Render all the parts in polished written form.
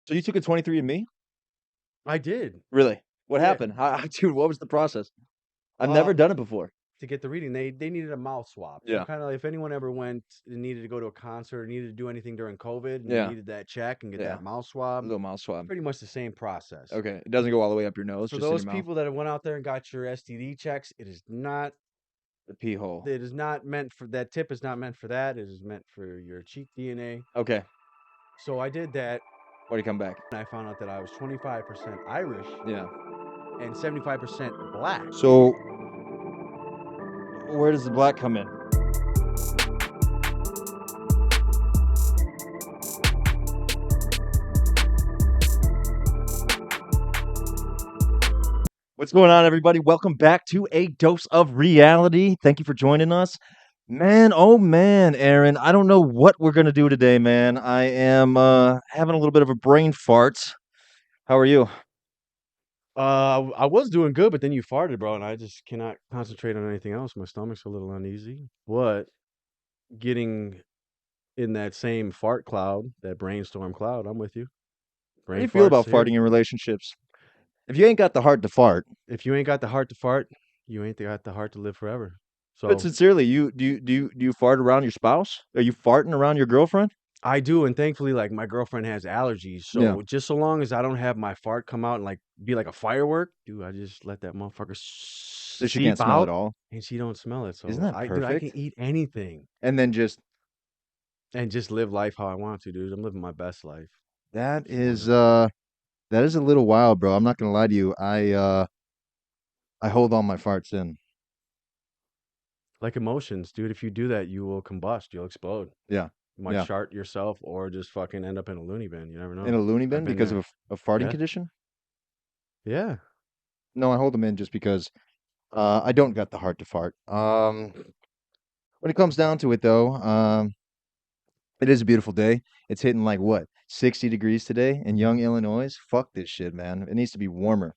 So you took a 23andMe? I did. Really? What Yeah. happened? Dude, what was the process? I've Uh, never done it before. To get the reading, they needed a mouth swab. So Yeah. kind of if anyone ever went and needed to go to a concert or needed to do anything during COVID and Yeah. needed that check and get Yeah. that mouth A swab, little mouth swab. pretty much the same process. Okay. It doesn't go all the way up your nose, For just in those your mouth. people that went out there and got your STD checks, it is not. The pee hole. It is not meant for that. Tip is not meant for that. It is meant for your cheek DNA. Okay. So I did that. Why do you come back? And I found out that I was 25% Irish. Yeah. And 75% black. So where does the black come in? What's going on, everybody? Welcome back to A Dose of Reality. Thank you for joining us. Man, oh man, Aaron, I don't know what we're going to do today, man. I am having a little bit of a brain fart. How are you? I was doing good, but then you farted, bro, and I just cannot concentrate on anything else. My stomach's a little uneasy. But getting in that same fart cloud, that brainstorm cloud, I'm with you. How do you feel about farting in relationships? If you ain't got the heart to fart. If you ain't got the heart to fart, you ain't got the heart to live forever. But So sincerely, do you fart around your spouse? Are you farting around your girlfriend? I do, and thankfully, like my girlfriend has allergies, Yeah. so just so long as I don't have my fart come out and like be like a firework, dude, I just let that motherfucker So she seep can't smell it out, all. and she don't smell it. So Isn't that I can perfect? eat anything And then just and just live life how I want to, dude. I'm living my best life. that Just wanna- is a little wild, bro. I'm not gonna lie to you. I hold all my farts in. Like emotions, dude. If you do that, you will combust. You'll explode. Yeah. You might Yeah. shart yourself or just fucking end up in a loony bin. You never know. In a loony I've bin been because there. of a farting Yeah. condition? Yeah. No, I hold them in just because I don't got the heart to fart. When it comes down to it though, it is a beautiful day. It's hitting like what, 60 degrees today in Young, Illinois. Fuck this shit, man. It needs to be warmer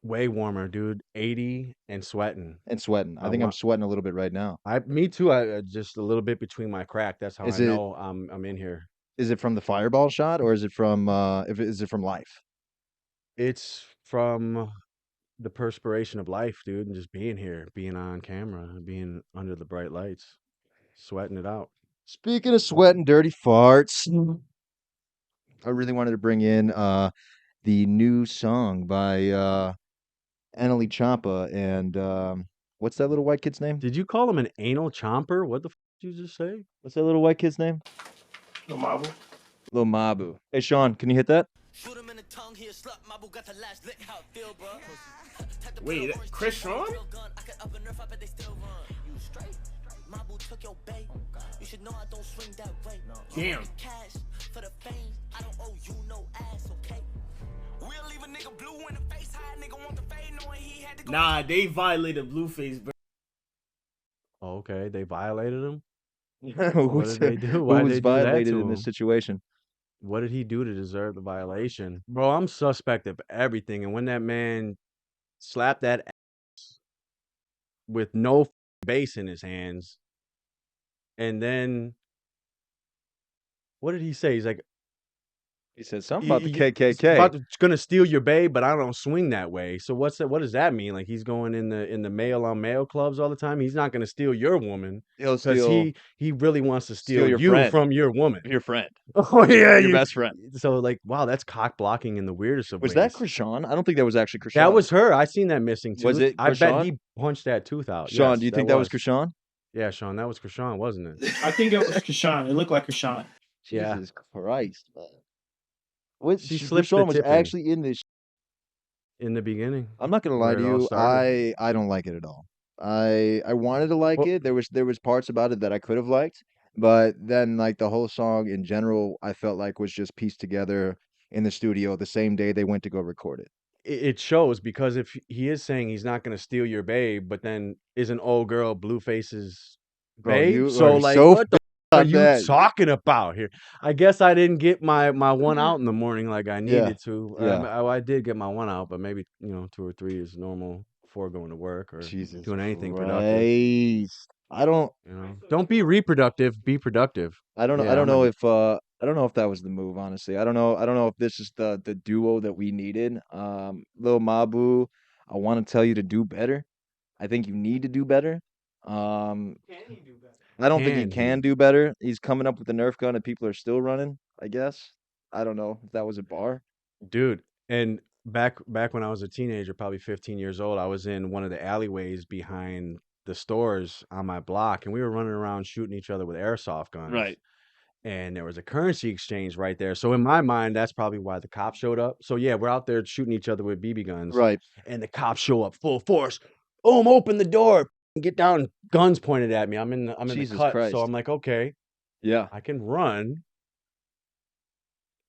Way warmer, dude. 80 and sweating. and sweating. I I think I'm want. sweating a little bit right now. Me too. I just a little bit between my crack. That's how Is I it know I'm in here. is it from the fireball shot or is it from if is it from life? It's from the perspiration of life, dude, and just being here, being on camera, being under the bright lights, sweating it out. Speaking of sweating dirty farts, I really wanted to bring in the new song by NLE Choppa and what's that little white kid's name? Did you call him an anal chomper? What the did you just say? What's that little white kid's name? Little Mabu. Lil Mabu. Hey Sean, can you hit that? Wait, Chris Sean? Damn. Nah, they violated Blueface, bro. Oh, okay, they violated him. Who What did they do? Why who did was they do that violated to in this him? situation? What did he do to deserve the violation? Bro, I'm suspect of everything. And when that man slapped that ass with no bass in his hands, and then what did he say? He's like, He said something about the It's KKK. gonna steal your babe, but I don't swing that way. So what's that? What does that mean? Like he's going in the male on male clubs all the time. He's not gonna steal your woman He'll because steal he really wants to steal your you friend. from your woman. Your friend. Oh yeah, Your best friend. So like, wow, that's cock blocking in the weirdest of Was ways. that Krishan? I don't think that was actually Krishan. That was her. I seen that missing tooth. Was it I bet Krishan? he punched that tooth out. Sean, Yes, do you think that was Krishan? Yeah, Sean, that was Krishan, wasn't it? I think it was Krishan. It looked like Krishan. Yeah. Jesus Christ, man. What She slipped the Krishan was tip in. actually in this. In the beginning. I'm not gonna lie Where to it all you. started. I don't like it at all. I wanted to like Well, it. There was parts about it that I could have liked, but then like the whole song in general, I felt like was just pieced together in the studio the same day they went to go record it. it shows because if he is saying he's not gonna steal your babe, but then is an old girl Blueface's Bro, babe? you So are like, so what the are on you that. talking about here? I guess I didn't get my one out in the morning like I Yeah, needed to. yeah. I did get my one out, but maybe 2 or 3 is normal before going to work or Jesus doing anything productive. Christ. I don't Don't be reproductive. Be productive. I don't Yeah, know if I don't know if that was the move, honestly. I don't know. I don't know if this is the duo that we needed. Lil Mabu, I want to tell you to do better. I think you need to do better. Um, I don't think he Can can he? do better. He's coming up with the Nerf gun and people are still running, I guess. I don't know if that was a bar. Dude, and back when I was a teenager, probably 15 years old, I was in one of the alleyways behind the stores on my block, and we were running around shooting each other with airsoft guns. Right. And there was a currency exchange right there. So in my mind, that's probably why the cops showed up. So yeah, we're out there shooting each other with BB guns, Right. and the cops show up full force. Open the door, get down, guns pointed at me. I'm in the Jesus cut, so Christ. I'm like, okay, Yeah. I can run.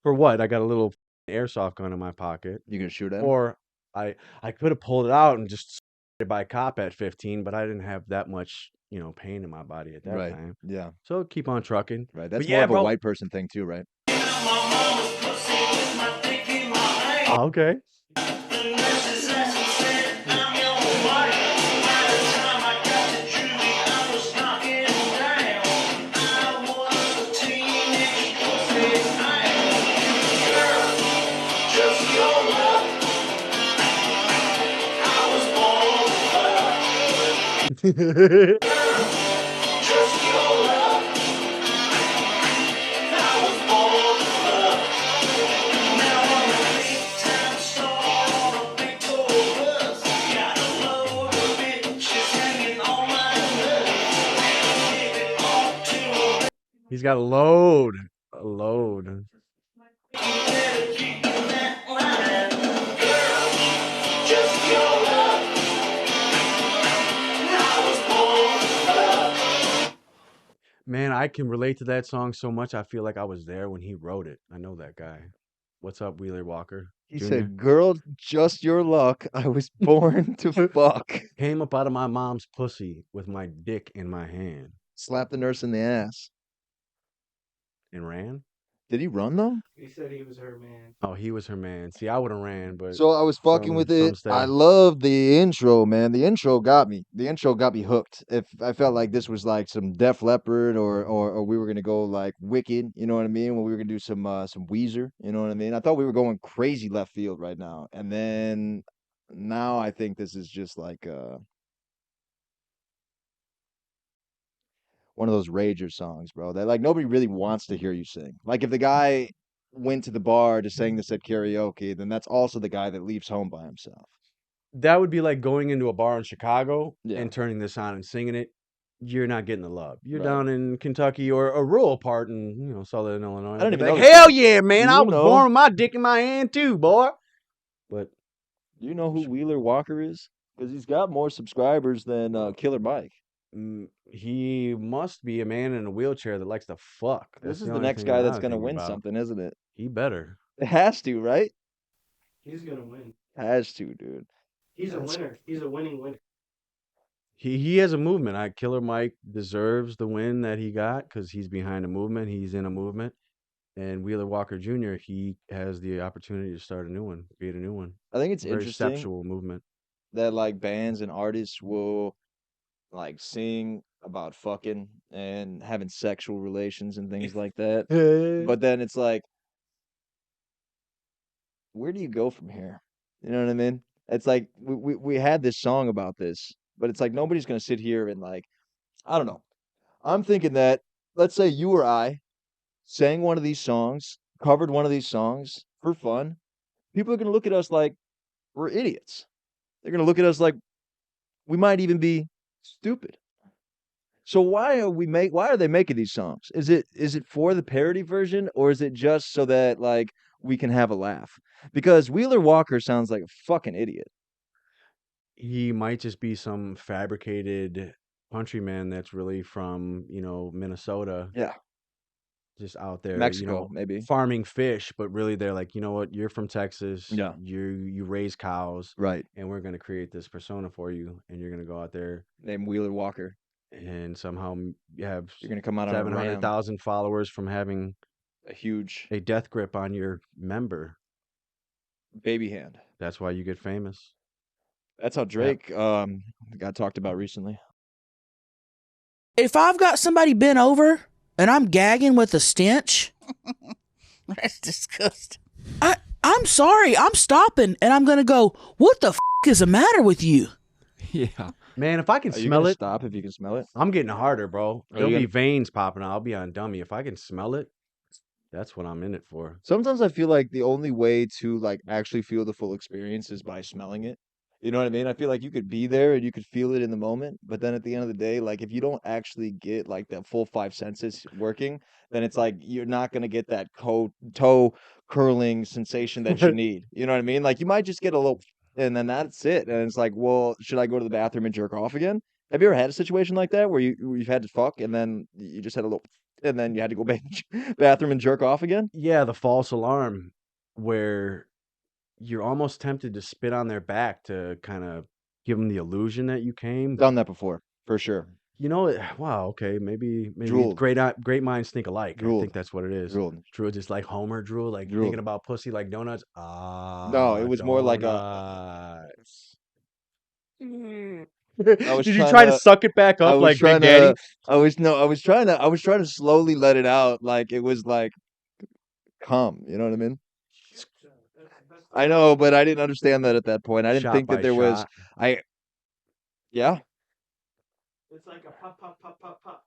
For what? I got a little airsoft gun in my pocket. You gonna shoot at him? Or I could have pulled it out and just by a cop at 15, but I didn't have that much, pain in my body at that Right. time. Yeah. So keep on trucking. Right. But That's more yeah, of a bro. white person thing too, right? Oh, okay. He's got a load. Man, I can relate to that song so much. I feel like I was there when he wrote it. I know that guy. What's up, Wheeler Walker He Jr.? said, "Girl, just your luck. I was born to fuck." Came up out of my mom's pussy with my dick in my hand Slap the nurse in the ass. and ran. Did he run though? He said he was her man. Oh, he was her man. See, I would have ran, but So I was fucking with some it. I stay. love the intro, man. The intro got me. The intro got me hooked. If I felt like this was like some Def Leppard or we were gonna go like Wicked, you know what I mean? When we were gonna do some Weezer, you know what I mean? I thought we were going crazy left field right now. And then now I think this is just like one of those rager songs, bro. That like nobody really wants to hear you sing. Like if the guy went to the bar to sing this at karaoke, then that's also the guy that leaves home by himself. That would be like going into a bar in Chicago Yeah. and turning this on and singing it. You're not getting the love. You're Right. down in Kentucky or a rural part in, Southern Illinois. I don't They'd even be know like, this hell guy. yeah, man. I You was know. born with my dick in my hand too, boy. But Do you know who Wheeler Walker is? Because he's got more subscribers than Killer Mike. he must be a man in a wheelchair that likes to fuck. That's This is the the only next thing guy that that's I gonna think win about. something, isn't it? He better. It has to, right? He's gonna win. Has to, dude. He's a winner. He's a winning winner. He has a movement. Killer Mike deserves the win that he got because he's behind a movement. He's in a movement. And Wheeler Walker Jr., he has the opportunity to start a new one, create a new one. I think it's Very interesting sexual movement. that like bands and artists will like sing about fucking and having sexual relations and things like that. But then it's like, where do you go from here? You know what I mean? It's like we had this song about this, but it's like nobody's gonna sit here and like, I don't know. I'm thinking that let's say you or I sang one of these songs, covered one of these songs for fun. People are gonna look at us like we're idiots. They're gonna look at us like we might even be stupid. So why are they making these songs? Is it for the parody version or is it just so that like we can have a laugh? Because Wheeler Walker sounds like a fucking idiot. He might just be some fabricated countryman that's really from, Minnesota, Yeah, just out there, Mexico maybe. farming fish, but really they're like, you know what, you're from Texas, Yeah. you raise cows, Right. and we're gonna create this persona for you, and you're gonna go out there Named Wheeler Walker. and somehow you have You're gonna come out on a ram, 700,000 followers from having a huge a death grip on your member. baby hand. That's why you get famous. That's how Drake got talked about recently. If I've got somebody bent over and I'm gagging with a stench, That's disgusting. I'm sorry. I'm stopping, and I'm gonna go. What the is the matter with you? Yeah. Man, if I can Are you smell gonna it, stop if you can smell it? I'm getting harder, bro. Are There'll you be gonna- veins popping out. I'll be on dummy. If I can smell it, that's what I'm in it for. Sometimes I feel like the only way to like actually feel the full experience is by smelling it. You know what I mean? I feel like you could be there and you could feel it in the moment, but then at the end of the day, like if you don't actually get like the full five senses working, then it's like you're not gonna get that toe curling sensation that you need. You know what I mean? Like you might just get a little, and then that's it. And it's like, well, should I go to the bathroom and jerk off again? Have you ever had a situation like that where you've had to fuck and then you just had a little, and then you had to go bathroom and jerk off again? Yeah, the false alarm where you're almost tempted to spit on their back to kind of give them the illusion that you came. Done that before, for sure. You know, wow, okay, maybe Drooled. great minds think alike. I Drooled. think that's what it is. Drooled. Drool, just like Homer drool, like Drooled. thinking about pussy like donuts. No, it Ah, was more like a. donuts. I was Did you trying try to to. suck it back I up was like trying Big Daddy? to. I was no. I was trying to. I was trying to slowly let it out, like it was like cum. You know what I mean? I know, but I didn't understand that at that point. I didn't Shot think that by there was. shot. I. Yeah. It's like a pop, pop, pop, pop, pop.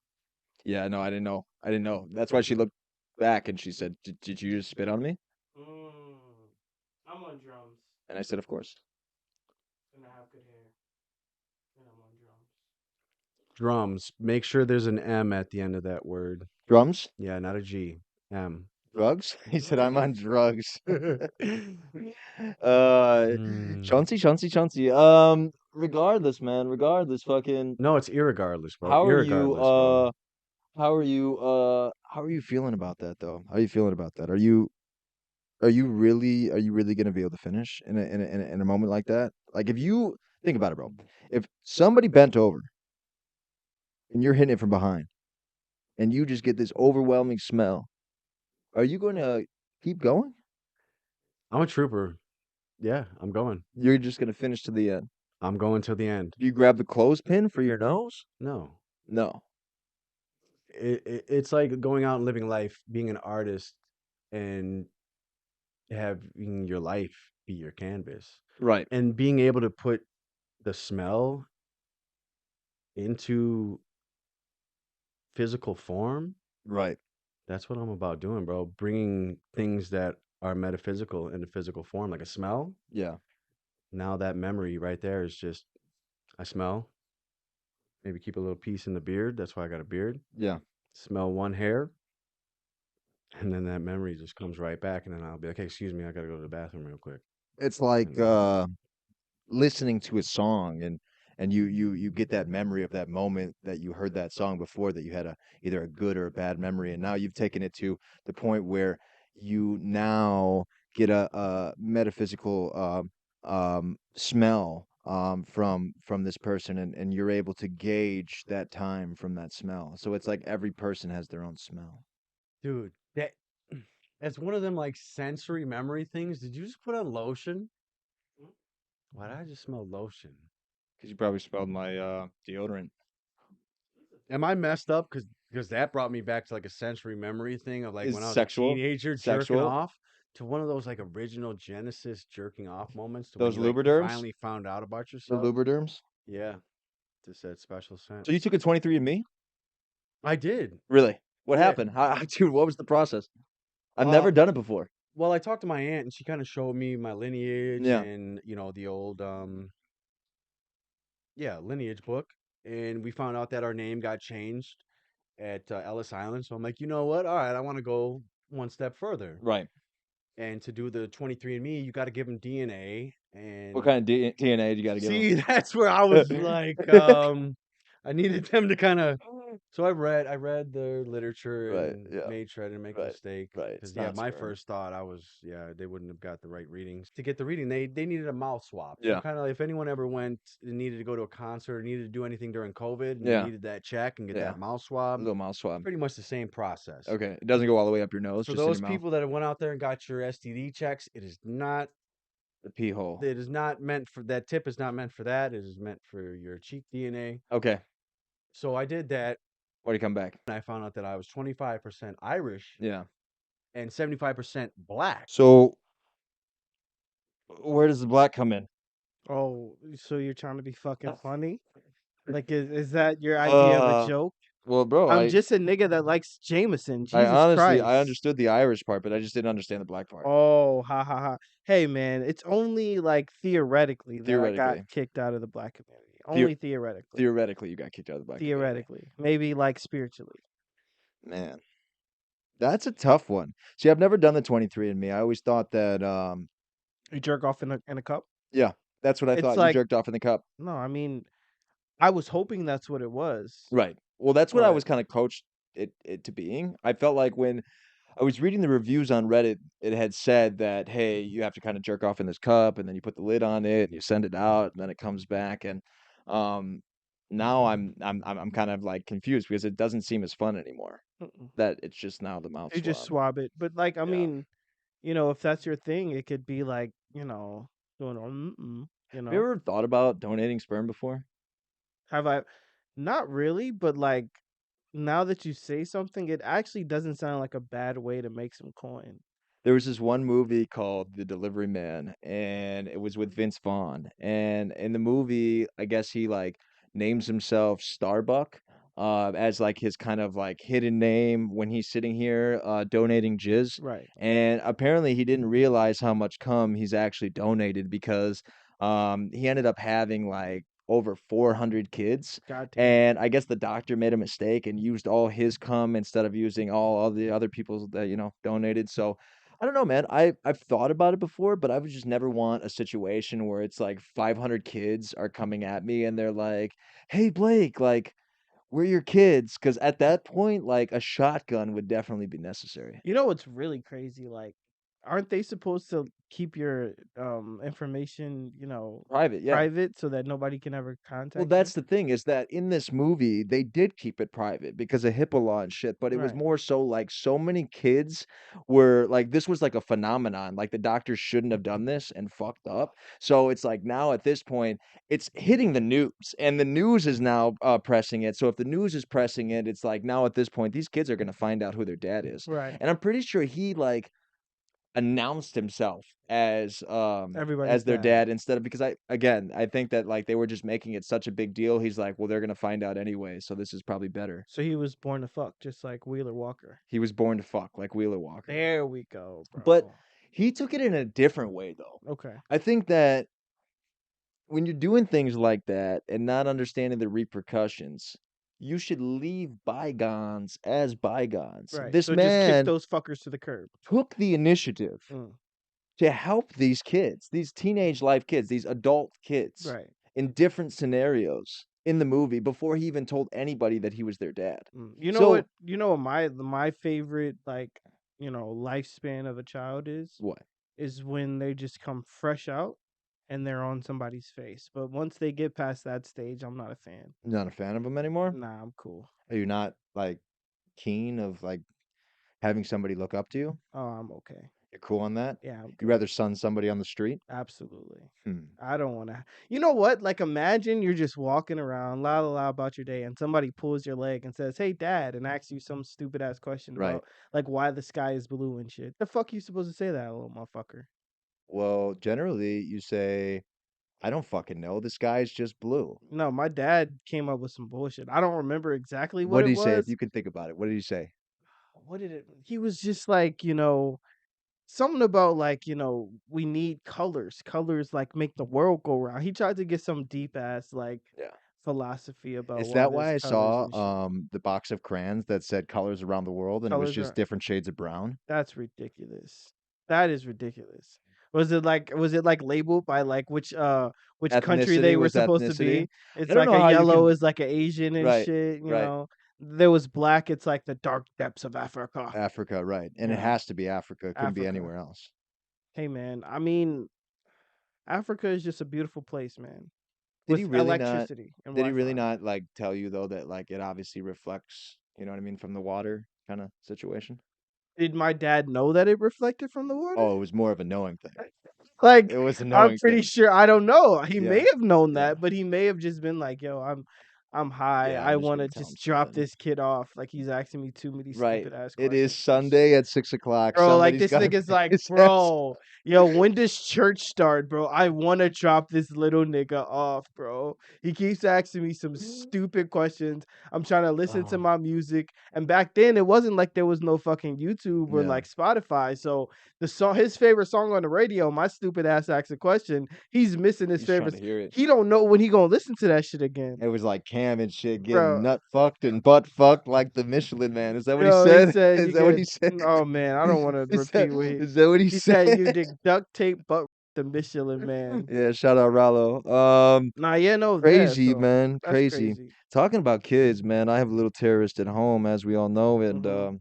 Yeah. No, I didn't know. I didn't know. That's why she looked back and she said, "Did you just spit on me?" I'm on drums, And I said, "Of course." and I have good hair, and I'm on drums. Drums. Make sure there's an M at the end of that word. Drums. Yeah, not a G. M. Drugs. He said, "I'm on drugs." Mm. Chauncey. Regardless, man. Regardless, fucking. No, it's irregardless, bro. How are you? Irregardless, bro. How are you? How are you feeling about that, though? How are you feeling about that? Are you really gonna be able to finish in a moment like that? Like, if you think about it, bro. If somebody bent over and you're hitting it from behind, and you just get this overwhelming smell, are you going to keep going? I'm a trooper. Yeah, I'm going. You're just gonna finish to the end. I'm going till the end. Do you grab the clothespin for your nose? No. No. It's like going out and living life, being an artist, and having your life be your canvas, Right. and being able to put the smell into physical form. Right. That's what I'm about doing, bro. Bringing things that are metaphysical into physical form, like a smell. Yeah. Now that memory right there is just, I smell. Maybe keep a little piece in the beard. That's why I got a beard. Yeah. Smell one hair. And then that memory just comes right back. And then I'll be like, hey, excuse me, I got to go to the bathroom real quick. It's like And then, listening to a song and you get that memory of that moment that you heard that song before, that you had either a good or a bad memory, and now you've taken it to the point where you now get a metaphysical smell from this person, and you're able to gauge that time from that smell. So it's like every person has their own smell. dude, that's one of them like sensory memory things. Did you just put on lotion? Why did I just smell lotion? Because you probably smelled my deodorant. Am I messed up? Because that brought me back to like a sensory memory thing of like Is when I was sexual? a teenager jerking Sexual? off, to one of those like original Genesis jerking off moments to Those when you like lubriderms? finally found out about The yourself. lubriderms? Yeah, just that special scent. So you took a 23andMe? I did. Really? What Yeah. happened? Dude, what was the process? I've Uh, never done it before. Well, I talked to my aunt and she kind of showed me my lineage Yeah. and the old lineage book, and we found out that our name got changed at Ellis Island. So I'm like, you know what? All right, I want to go one step further. Right. And to do the 23andMe, you got to give them DNA. And What kind of DNA do you got to give see, them? that's where I was like, I needed them to kind of. So I read the literature Right, and yeah. made sure I didn't make a Right, mistake. right, Because it's yeah, not my sperm. first thought they wouldn't have got the right readings. To get the reading, they needed a mouth swab. So Yeah. kind of if anyone ever went and needed to go to a concert or needed to do anything during COVID and Yeah. they needed that check and get Yeah. that mouth A swab, little mouth swab. pretty much the same process. Okay. It doesn't go all the way up your nose, For just in those your mouth. people that went out there and got your STD checks, it is not. The pee hole. It is not meant for that. Tip is not meant for that. It is meant for your cheek DNA. Okay. So I did that, Why'd you come back? and I found out that I was 25% Irish Yeah. and 75% black. So where does the black come in? Oh, so you're trying to be fucking funny? Like, is that your idea of a Uh, joke? well, bro, I'm just a nigga that likes Jameson. I Jesus honestly I Christ. understood the Irish part, but I just didn't understand the black part. Oh, ha ha ha. Hey man, it's only like theoretically that I got Theoretically, kicked out of the black community. Theo Only theoretically. theoretically, you got kicked out of the black community. Theoretically. Maybe like spiritually. Man, that's a tough one. See, I've never done the 23andMe. I always thought that, You jerk off in a cup? yeah, that's what I It's thought. You like jerked off in the cup. no, I mean, I was hoping that's what it was. Right. Well, that's what I But was kind of coached it to being. I felt like when I was reading the reviews on Reddit, it had said that, hey, you have to kind of jerk off in this cup and then you put the lid on it and you send it out and then it comes back. And um, now I'm kind of like confused because it doesn't seem as fun anymore. mm-mm. That it's just now the mouth You just swab. swab it. But like I Yeah. mean, if that's your thing, it could be like, doing Have you ever thought about donating sperm before? Have I not really, but like now that you say something, it actually doesn't sound like a bad way to make some coin. There was this one movie called The Delivery Man, and it was with Vince Vaughn. And in the movie, I guess he like names himself Starbuck, as like his kind of like hidden name when he's sitting here donating jizz. Right. And apparently, he didn't realize how much cum he's actually donated because he ended up having like over 400 kids. God damn. And I guess the doctor made a mistake and used all his cum instead of using all the other people's that donated. So I don't know, man. I've thought about it before, but I would just never want a situation where it's like 500 kids are coming at me and they're like, "Hey Blake, like we're your kids." Because at that point, like a shotgun would definitely be necessary. You know what's really crazy? Like, aren't they supposed to keep your information, Private, yeah. private so that nobody can ever Well, contact you? that's the thing is that in this movie, they did keep it private because of HIPAA law and shit, but it was Right. more so like so many kids were like this was like a phenomenon. Like the doctors shouldn't have done this and fucked up. So it's like now at this point, it's hitting the news and the news is now pressing it. So if the news is pressing it, it's like now at this point, these kids are going to find out who their dad is. Right. And I'm pretty sure he like announced himself Everybody's as their dad. dad instead of because I think that like they were just making it such a big deal. He's like, well, they're gonna find out anyway, so this is probably better. So he was born to fuck, just like Wheeler Walker. He was born to fuck like Wheeler Walker. There we go, But bro. he took it in a different way though. Okay. I think that when you're doing things like that and not understanding the repercussions, you should leave bygones as bygones. Right. This So just kick man those fuckers to the curb. took the initiative Mm. to help these kids, these teenage life kids, these adult kids Right. in different scenarios in the movie before he even told anybody that he was their dad. You know So what? You know what my favorite lifespan of a child what? is when they just come fresh out and they're on somebody's face. But once they get past that stage, I'm not a fan. You're not a fan of him anymore? Nah, I'm cool. Are you not like keen of like having somebody look up to you? Oh, I'm okay. You're cool on that? Yeah, I'm You good. rather son somebody on the street? Absolutely. Hmm. I don't want to. You know what? Like, imagine you're just walking around, la la la about your day, and somebody pulls your leg and says, "Hey, Dad," and asks you some stupid ass question Right. about like why the sky is blue and shit. The fuck you supposed to say that, little motherfucker? Well, generally you say, I don't fucking know. The sky's just blue. No, my dad came up with some bullshit. I don't remember exactly what What did it he say? If was. you can think about it, what did he say? What did it? He was just like, something about like, we need colors. Colors like make the world go round. He tried to get some deep ass like Yeah. philosophy about Is why that there's why I colors saw and shit. the box of crayons that said colors around the world and it was Colors just are different shades of brown? That's ridiculous. That is ridiculous. Was it like labeled by like which country Ethnicity they were was supposed to ethnicity. be? It's I don't like know a how you yellow can is like a Asian and right, shit, right. There was black, it's like the dark depths of Africa. Africa, right. And You it know, has to be Africa. It couldn't be Africa. anywhere else. Hey man, I mean, Africa is just a beautiful place, man. Did he With really not electricity and did he really Wi-Fi. not like tell you though that like it obviously reflects, you know what I mean, from the water kind of situation? Did my dad know that it reflected from the water? Oh, it was more of a knowing thing. Like, It was a I'm knowing pretty thing. sure I don't know. He may Yeah. have known Yeah. that, but he may have just been like, "Yo, I'm high. Yeah, I I'm just want gonna to tell him just drop something. this kid off. Like he's asking me too many Right. stupid ass It is questions. Bro, Sunday at 6 o'clock. bro, like Somebody's this got to nigga's pay like, his ass. bro, yo, when does church start, bro? I want to drop this little nigga off, bro. He keeps asking me some stupid questions. I'm trying to listen to Oh, my music, and back then it wasn't like there was no fucking YouTube or yeah. like Spotify. So the song, his favorite song on the radio, my stupid ass asks a question. He's missing his He's trying favorite. to hear it. He don't know when he gonna listen to that shit again, It was like Cam and shit getting bro. nut fucked and butt fucked like the Michelin Man. Is that what he Yo, he said? said Is you that what he could. said? Oh man, I don't want to repeat what Is that what he he said. You said? did duct tape, but the Michelin Man. Yeah, shout out Rallo. Nah, yeah, no, yeah. Crazy, So man. that's Crazy. crazy. Talking about kids, man. I have a little terrorist at home, as we all know, and Hmm.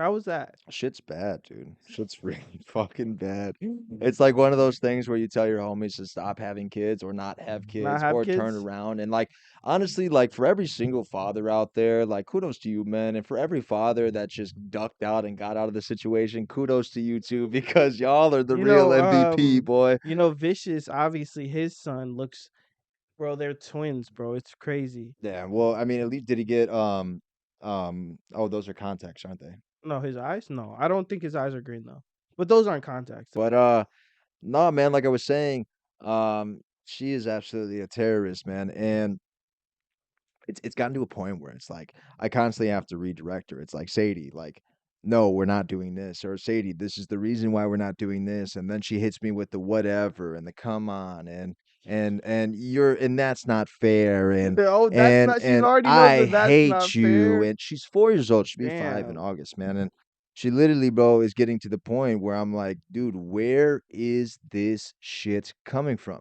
How was that? shit's bad, dude. Shit's really fucking bad. It's like one of those things where you tell your homies to stop having kids or not have Not kids have or turn kids? around. And like honestly, like for every single father out there, like kudos to you, man. And for every father that just ducked out and got out of the situation, kudos to you too, because y'all are the You real know, MVP, boy. Vicious. Obviously, his son looks, bro. They're twins, bro. It's crazy. Yeah, well, I mean, at least did he get oh, those are contacts, aren't they? No, his eyes. No, I don't think his eyes are green though. But those aren't contacts. But no, man, like I was saying, she is absolutely a terrorist, man. And it's gotten to a point where it's like I constantly have to redirect her. It's like, Sadie, like, no, we're not doing this, or Sadie, this is the reason why we're not doing this. And then she hits me with the whatever and the come on and that's not fair Oh, that's not. She and already knows I that that's hate not you. fair. And she's 4 years old. She'll be 5 in Damn. August, man. And she literally, bro, is getting to the point where I'm like, dude, where is this shit coming from?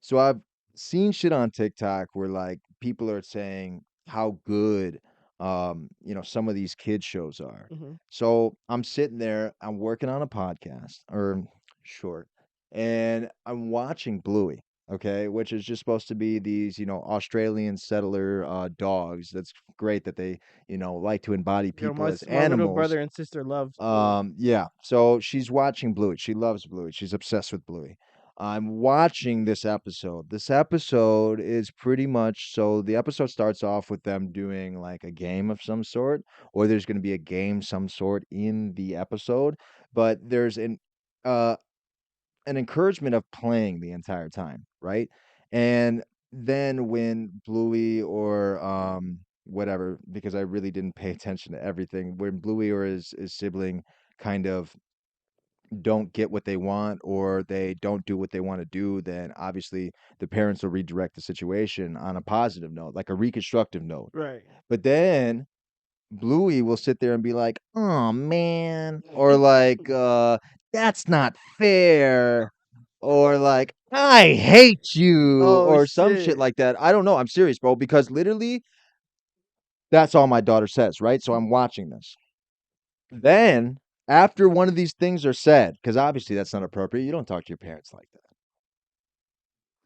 So I've seen shit on TikTok where like people are saying how good some of these kids shows are. Hmm. So I'm sitting there, I'm working on a podcast or short, and I'm watching Bluey, okay, which is just supposed to be these, Australian settler dogs. That's great that they, like to embody Yo, people as my little animals. brother and sister loves Bluey. Yeah. So she's watching Bluey. She loves Bluey. She's obsessed with Bluey. I'm watching this episode. This episode is pretty much so the episode starts off with them doing like a game of some sort, or there's going to be a game some sort in the episode, but there's uh an encouragement of playing the entire time, right? And then when Bluey or whatever, because I really didn't pay attention to everything, when Bluey or his sibling kind of don't get what they want or they don't do what they want to do, then obviously the parents will redirect the situation on a positive note, like a reconstructive note. Right. But then Bluey will sit there and be like, "Oh man," or like, "That's not fair," or like, "I hate you," Oh or some shit shit. like that. I don't know. I'm serious, bro, because literally that's all my daughter says, right? So I'm watching this. Then after one of these things are said, because obviously that's not appropriate. You don't talk to your parents like that.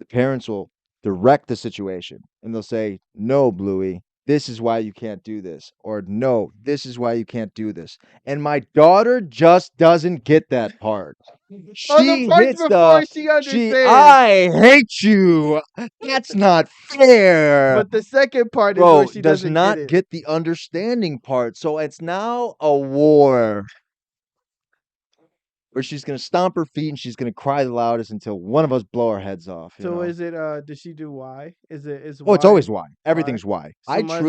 The parents will direct the situation and they'll say, "No, Bluey, this is why you can't do this," or "No, this is why you can't do this." And my daughter just doesn't get that part. Oh, the She parts hits the before she understands. I hate you. That's not fair. But the second part is where Bro, she does doesn't get not it. get the understanding part. So it's now a war where she's gonna stomp her feet and she's gonna cry the loudest until one of us blow our heads off. So is it does she do why? Is Oh, it's why always why. why? Everything's why. So my I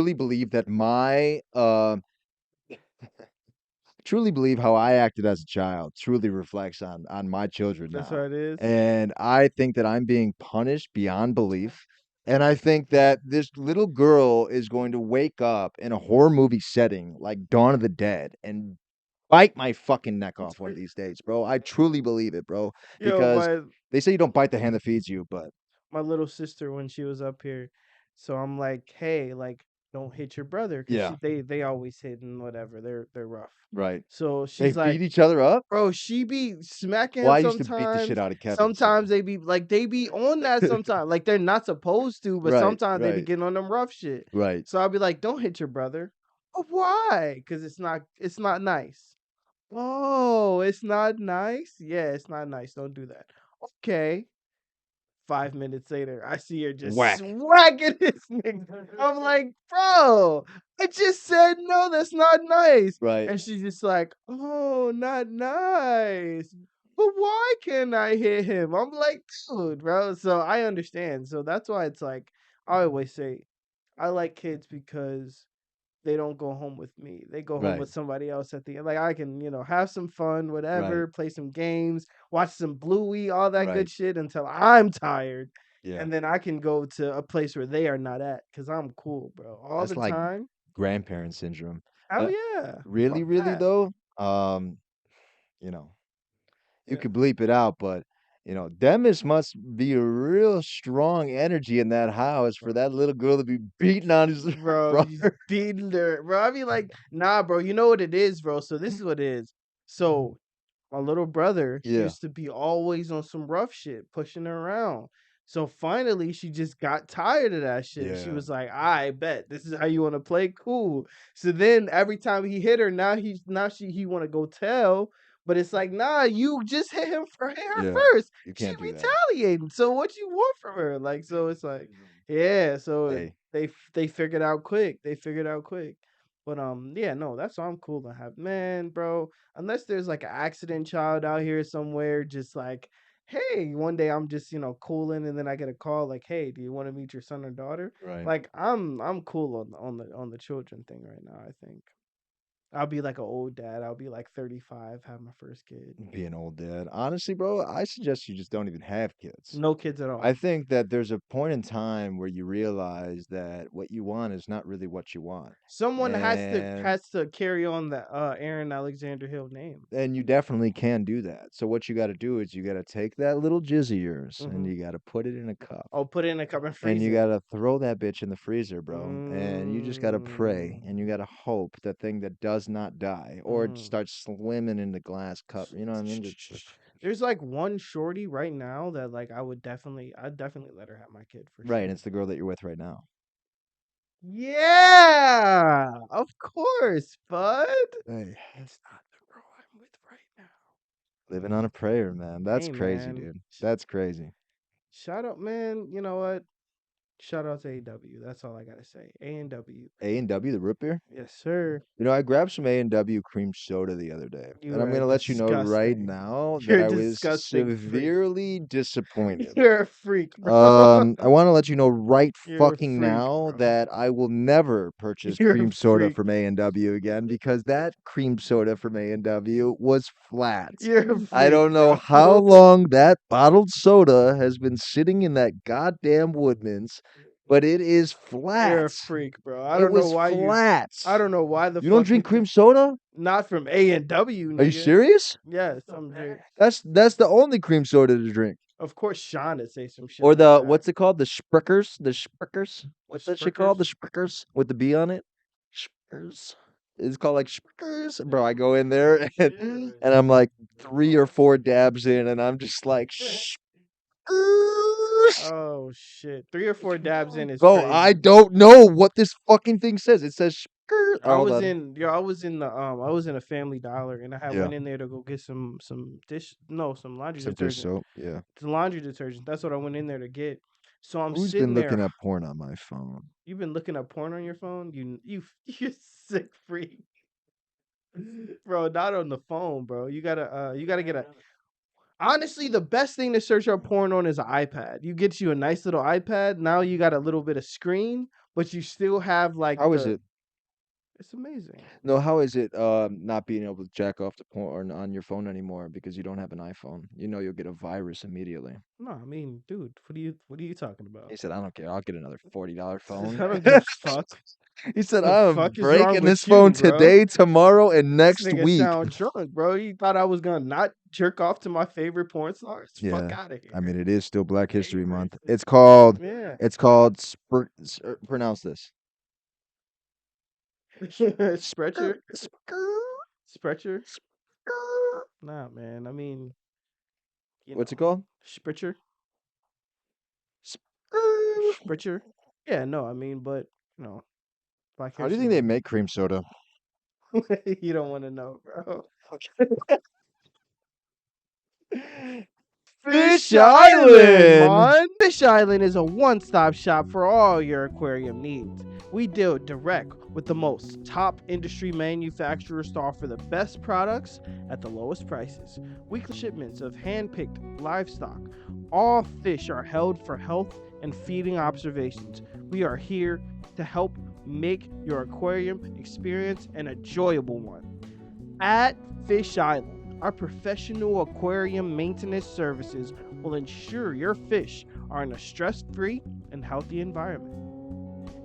truly believe how I acted as a child truly reflects on my children that's now. what it is. And I think that I'm being punished beyond belief. And I think that this little girl is going to wake up in a horror movie setting like Dawn of the Dead and bite my fucking neck off one of these days, bro. I truly believe it, bro. Yo, Because they say you don't bite the hand that feeds you, but my little sister when she was up here. So I'm like, hey, like, don't hit your brother because yeah, they always hit and whatever. They're rough. right. So They she's like, beat each other up? bro, she be smacking Well, him I used to beat the shit sometimes. out of Kevin, Sometimes so they be like they be on that sometimes. Like they're not supposed to, but right, sometimes they be right, getting on them rough shit. right. So I'll be like, don't hit your brother. Oh, why? Because it's not nice. Oh, it's not nice? Yeah, it's not nice. Don't do that. Okay. 5 minutes later, I see her just Whack. swacking this nigga. I'm like, bro, I just said no, that's not nice. Right. And she's just like, oh, not nice. But why can't I hit him? I'm like, dude, bro. So I understand. So that's why it's like, I always say, I like kids because they don't go home with me. They go home Right. with somebody else at the end. Like I can, have some fun, Right. whatever, play some games, watch some Bluey, all that good Right. shit until I'm tired. Yeah. And then I can go to a place where they are not at because I'm cool, bro. All That's the like time. grandparent syndrome. Hell Uh, yeah. really, Fuck really that. though, you know, you Yeah. could bleep it out, but Demis must be a real strong energy in that house for that little girl to be beating on his Bro, he's brother. beating her. Bro, I be like, nah, bro, you know what it is, bro. So this is what it is. So my little brother Yeah. used to be always on some rough shit, pushing her around. So finally, she just got tired of that shit. She Yeah. was like, "I bet this is how you want to play, cool." So then every time he hit her, he want to go tell, but it's like, nah, you just hit her Yeah. first. You She can't do that. retaliating. So what you want from her? Like, so it's like, yeah. So Hey, they figured out quick. They figured out quick. But yeah, no, that's why I'm cool to have, man, bro. Unless there's like an accident child out here somewhere, just like, hey, one day I'm just cooling, and then I get a call like, hey, do you want to meet your son or daughter? right. Like I'm cool on the children thing right now. I think I'll be like an old dad. I'll be like 35, have my first kid. Be an old dad. Honestly, bro, I suggest you just don't even have kids. No kids at I all. think that there's a point in time where you realize that what you want is not really what you want. Someone has to And has to carry on the Aaron Alexander Hill name. and you definitely can do that. So what you got to do is you got to take that little jizz of yours and Hmm. you got to put it in a cup. I'll put it in a cup and And freeze you it. gotta throw that bitch in the freezer, bro. And you just gotta pray Mm, and you gotta hope that thing that does not die or it mm. starts swimming in the glass cup. You know what I mean? There's like one shorty right now that like I'd definitely let her have my kid for Right, and sure. it's the girl that you're with right now. Yeah, of course, bud. Hey, It's not the girl I'm with right now. living on a prayer, man. That's Hey crazy, man, dude. That's crazy. shout out, man. You know what? Shout out to AW. That's all I gotta say. A&W. A&W, the root beer? Yes, sir. I grabbed some A&W cream soda the other day, You and I'm are gonna let you know right disgusting. now that You're a I was disgusting freak. severely disappointed. You're a freak, bro. I want to let you know right You're a fucking freak, now bro. that I will never purchase You're a cream soda freak. from A&W again because that cream soda from A&W was flat. You're a I freak, don't know bro. how long that bottled soda has been sitting in that goddamn Woodman's, but it is You're flat. a freak, bro. It was flat. I don't know why the You don't fuck you drink cream soda? not from A&W, Are you nigga. serious? Yes, I'm very. That's the only cream soda to drink. Of course, Sean would say some shit Or like the that. what's it called? The Sprickers? The Sprickers? The What's that shit called? The Sprickers? Sprickers with the B on it? Sprickers. It's called like Sprickers. Bro, I go in there and I'm like 3 or 4 dabs in and I'm just like Sprickers. Oh shit! 3 or 4 dabs in is Bro, I crazy. don't know what this fucking thing says. It says Sprickers. Oh, hold on. I was in the I was in a Family Dollar, and I had Yeah. went in there to go get some laundry Some dish detergent. soap. Yeah. Some laundry detergent. That's what I went in there to get. So I'm Who's sitting been there. looking at porn on my phone? You've been looking up porn on your phone? You sick freak. Bro, not on the phone, bro. You gotta get a honestly, the best thing to search up porn on is an iPad. You get you a nice little iPad. Now you got a little bit of screen, but you still have like How is it? it's amazing. No, how is it not being able to jack off the porn on your phone anymore because you don't have an iPhone? You'll get a virus immediately. No, I mean, dude, what are you talking about? He said, I don't care. I'll get another $40 phone. I don't give a fuck. He said, The I'm fuck is wrong breaking this with you, phone bro? today, tomorrow, and This next nigga week. sound drunk, bro. You thought I was gonna not jerk off to my favorite porn stars? Fuck Yeah. out of I here. mean, it is still Black History Month. It's called, Yeah. pronounce this. Sprecher. Spur- Sprecher. spur- Nah, man. I mean, What's it called? Spritzer. Spur- Spritzer. Yeah, no, I mean, but Black How do you History think they Month. make cream soda? You don't want to know, bro. Fish Island. man. Fish Island is a one-stop shop for all your aquarium needs. We deal direct with the most top industry manufacturers to offer the best products at the lowest prices. Weekly shipments of hand-picked livestock. All fish are held for health and feeding observations. We are here to help make your aquarium experience an enjoyable one. At Fish Island, our professional aquarium maintenance services will ensure your fish are in a stress-free and healthy environment.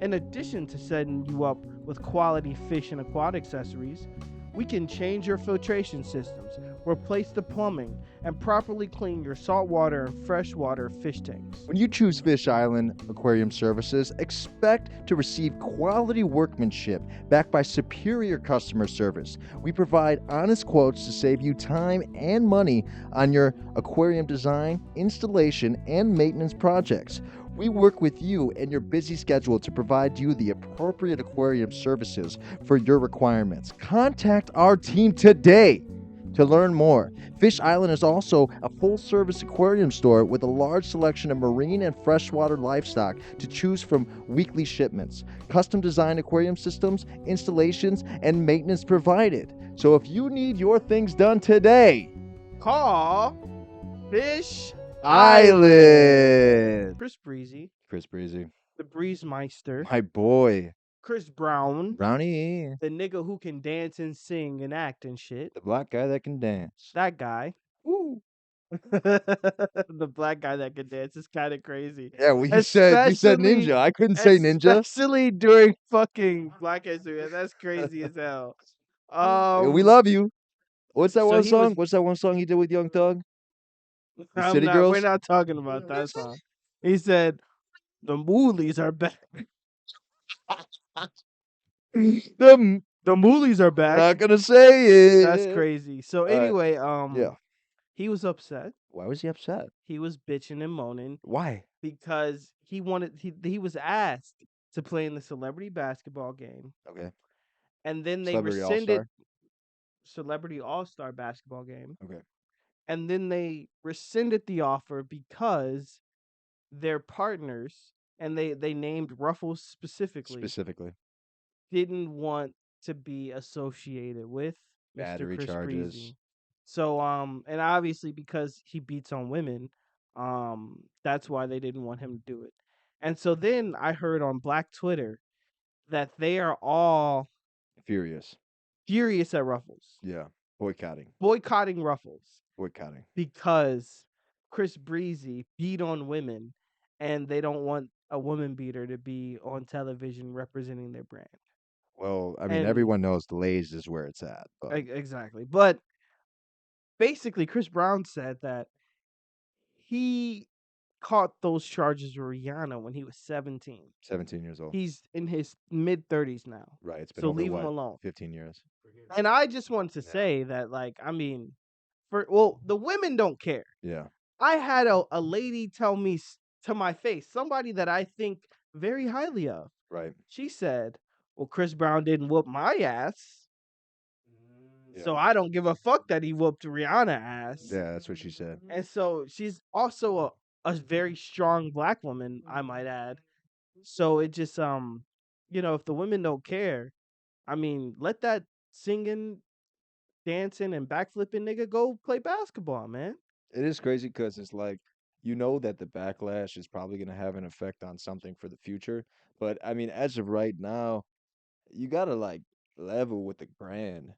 In addition to setting you up with quality fish and aquatic accessories, we can change your filtration systems, replace the plumbing, and properly clean your saltwater and freshwater fish tanks. When you choose Fish Island Aquarium Services, expect to receive quality workmanship backed by superior customer service. We provide honest quotes to save you time and money on your aquarium design, installation, and maintenance projects. We work with you and your busy schedule to provide you the appropriate aquarium services for your requirements. Contact our team today to learn more. Fish Island is also a full-service aquarium store with a large selection of marine and freshwater livestock to choose from weekly shipments, custom designed aquarium systems, installations, and maintenance provided. So if you need your things done today, Call Fish Island. Chris Breezy, Chris Breezy, the Breeze Meister, my boy. Chris Brown, Brownie, the nigga who can dance and sing and act and shit. the black guy that can dance. That guy. Woo. The black guy that can dance is kind of crazy. Yeah, well, you said Especially- ninja. I couldn't say ninja. Especially during fucking Black History. Man. That's crazy as hell. We love you. What's that so one he song? was- What's that one song he did with Young Thug? The City We're Girls? not talking about that song. He said, the moolies are back. The The moolies are back. not gonna say it. That's crazy. So All right. anyway, Yeah. he was upset. Why was he upset? He was bitching and moaning Why? because he was asked to play in the celebrity basketball game, Okay. and then they Celebrity rescinded All-Star? celebrity all-star basketball game, Okay. and then they rescinded the offer because their partners, and they named Ruffles specifically, didn't want to be associated with Battery Mr. Chris charges. Breezy. So and obviously because he beats on women, that's why they didn't want him to do it. And so then I heard on Black Twitter that they are all Furious. furious at Ruffles, Yeah. Boycotting. boycotting Ruffles Boycotting. because Chris Breezy beat on women, and they don't want a woman beater to be on television representing their brand. Well, I mean, And- everyone knows the Lays is where it's at. But Exactly. But basically, Chris Brown said that he caught those charges with Rihanna when he was 17. 17 years old. He's in his mid-30s now. Right. It's been So over, leave him what, alone. 15 years. And I just wanted to Yeah. say that, like, I mean, the women don't care. Yeah. I had a lady tell me to my face, somebody that I think very highly of. Right. She said, well, Chris Brown didn't whoop my ass, so Yeah. I don't give a fuck that he whooped Rihanna ass. Yeah, that's what she said. And so she's also a very strong black woman, I might add. So it just if the women don't care, I mean, let that singing, dancing, and backflipping nigga go play basketball, man. It is crazy because it's like, you know that the backlash is probably going to have an effect on something for the future. But I mean, as of right now, you got to like level with the brand.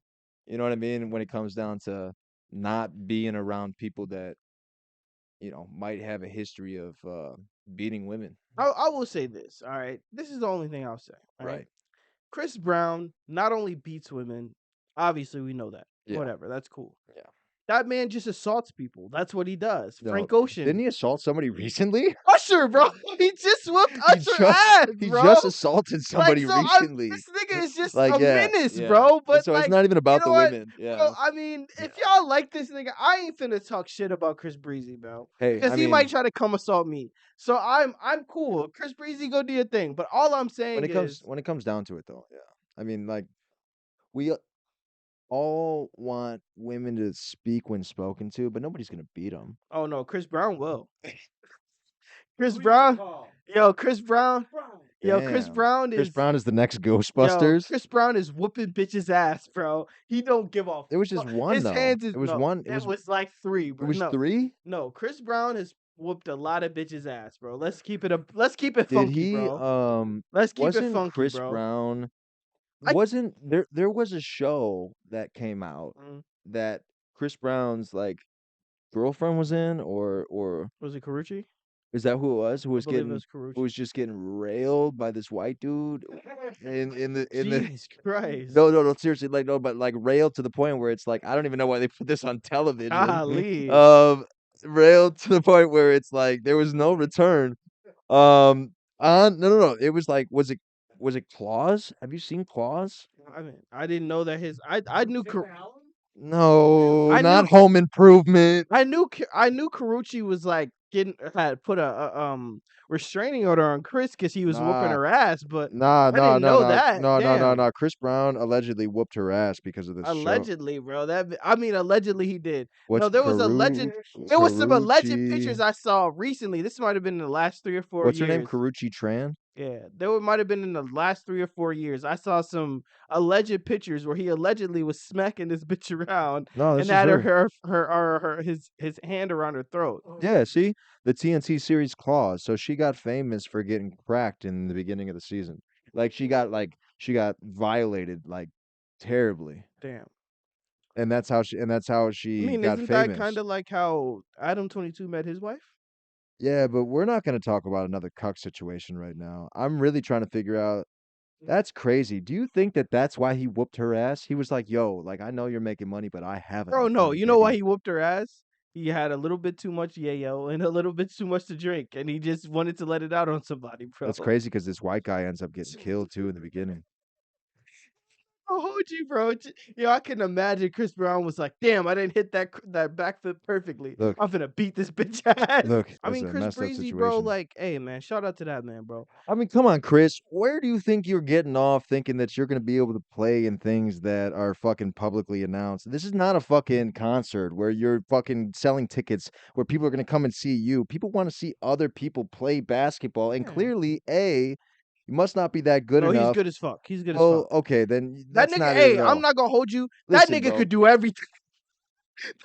You know what I mean? When it comes down to not being around people that, might have a history of beating women. I will say this, all right? This is the only thing I'll say. All right. Chris Brown not only beats women, obviously we know that. Yeah. Whatever, that's cool. Yeah. That man just assaults people. That's what he does. No, Frank Ocean. Didn't he assault somebody recently? Usher, bro. He just whooped Usher ass, He bro. just assaulted somebody so recently. this nigga is just Like, a yeah, menace, yeah. bro. But so like, it's not even about know the what? women. Yeah. bro, I mean, if y'all like this nigga, I ain't finna talk shit about Chris Breezy, bro. Hey, Because I he mean, might try to come assault me. So I'm cool. Chris Breezy, go do your thing. But all I'm saying when is, it comes down to it, though, yeah. I mean, like, we all want women to speak when spoken to, but nobody's gonna beat them. Oh no, Chris Brown will. Chris Brown, Chris Brown, Chris Damn. Brown Chris is Brown is the next Ghostbusters. Chris Brown is whooping bitches ass, bro. He don't give a It was just fuck. one His though. hands is It was no. one. It was like 3, It bro. was No, 3. no. Chris Brown has whooped a lot of bitches ass, bro. Let's keep it Did funky, he? bro. Let's keep it Wasn't funky, Chris bro. Brown? I Wasn't there? There was a show that came out Mm, that Chris Brown's like girlfriend was in, or was it Carucci? is that who it was? I believe it was Who Carucci. was just getting railed by this white dude in the Jesus Christ. no seriously, like, no, but like railed to the point where it's like I don't even know why they put this on television. Golly. Railed to the point where it's like there was no return. No. It was like was it Claus? Have you seen Claus? I mean, I didn't know that I knew No, I knew not Home Improvement. I knew Carucci was like had put a restraining order on Chris because he was whooping Nah, her ass, but nah, I nah, didn't no, know no, that. no, no, no, Damn. no. Chris Brown allegedly whooped her ass because of this show. Allegedly, bro. I mean, allegedly he did. What's No, there was there was some alleged pictures Carucci? I saw recently. This might have been in the last 3 or 4 What's her name? years. Carucci Tran? Yeah, might have been in the last 3 or 4 years. I saw some alleged pictures where he allegedly was smacking this bitch around No, and this is had her. his hand around her throat. Yeah, see the TNT series Claus. So she got famous for getting cracked in the beginning of the season. She got violated like terribly, Damn. and that's how I she mean, got isn't that famous. kind of like how Adam 22 met his wife? Yeah, but we're not going to talk about another cuck situation right now. I'm really trying to figure out. That's crazy. Do you think that that's why he whooped her ass? He was like, "Yo, like I know you're making money, but I have Bro, enough no. money, You know why baby." he whooped her ass? He had a little bit too much yayo and a little bit too much to drink, and he just wanted to let it out on somebody, bro. That's crazy because this white guy ends up getting killed too in the beginning. I'll hold you, bro. I can imagine Chris Brown was like, "Damn, I didn't hit that backflip perfectly. Look, I'm finna beat this bitch ass." look, I that's mean, a Chris messed up Breezy, bro. situation. Like, hey, man, shout out to that man, bro. I mean, come on, Chris. Where do you think you're getting off thinking that you're going to be able to play in things that are fucking publicly announced? This is not a fucking concert where you're fucking selling tickets where people are going to come and see you. People want to see other people play basketball. And Yeah. clearly, you must not be that good No, he's enough. good as fuck. He's good as Well, fuck. okay, then That that's nigga, not it hey, at I'm all. not gonna hold you. That Listen, nigga bro. could do everything.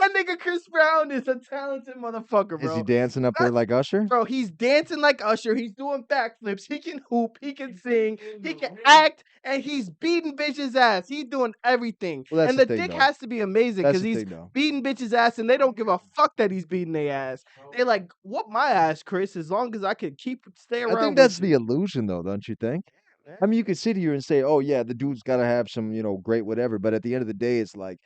That nigga Chris Brown is a talented motherfucker, Is he bro. dancing up there That like Usher? Bro, he's dancing like Usher. He's doing backflips. He can hoop. He can sing. He can act, and he's beating bitches' ass. He's doing everything. Well, that's And the the thing, dick though. has to be amazing That's because the he's thing, though. beating bitches' ass, and they don't give a fuck that he's beating their ass. They like, whoop my ass, Chris, as long as I can stay I think around that's with the you. illusion, though, don't you think? Man. I mean, you could sit here and say, "Oh yeah, the dude's got to have some, great whatever." But at the end of the day, it's like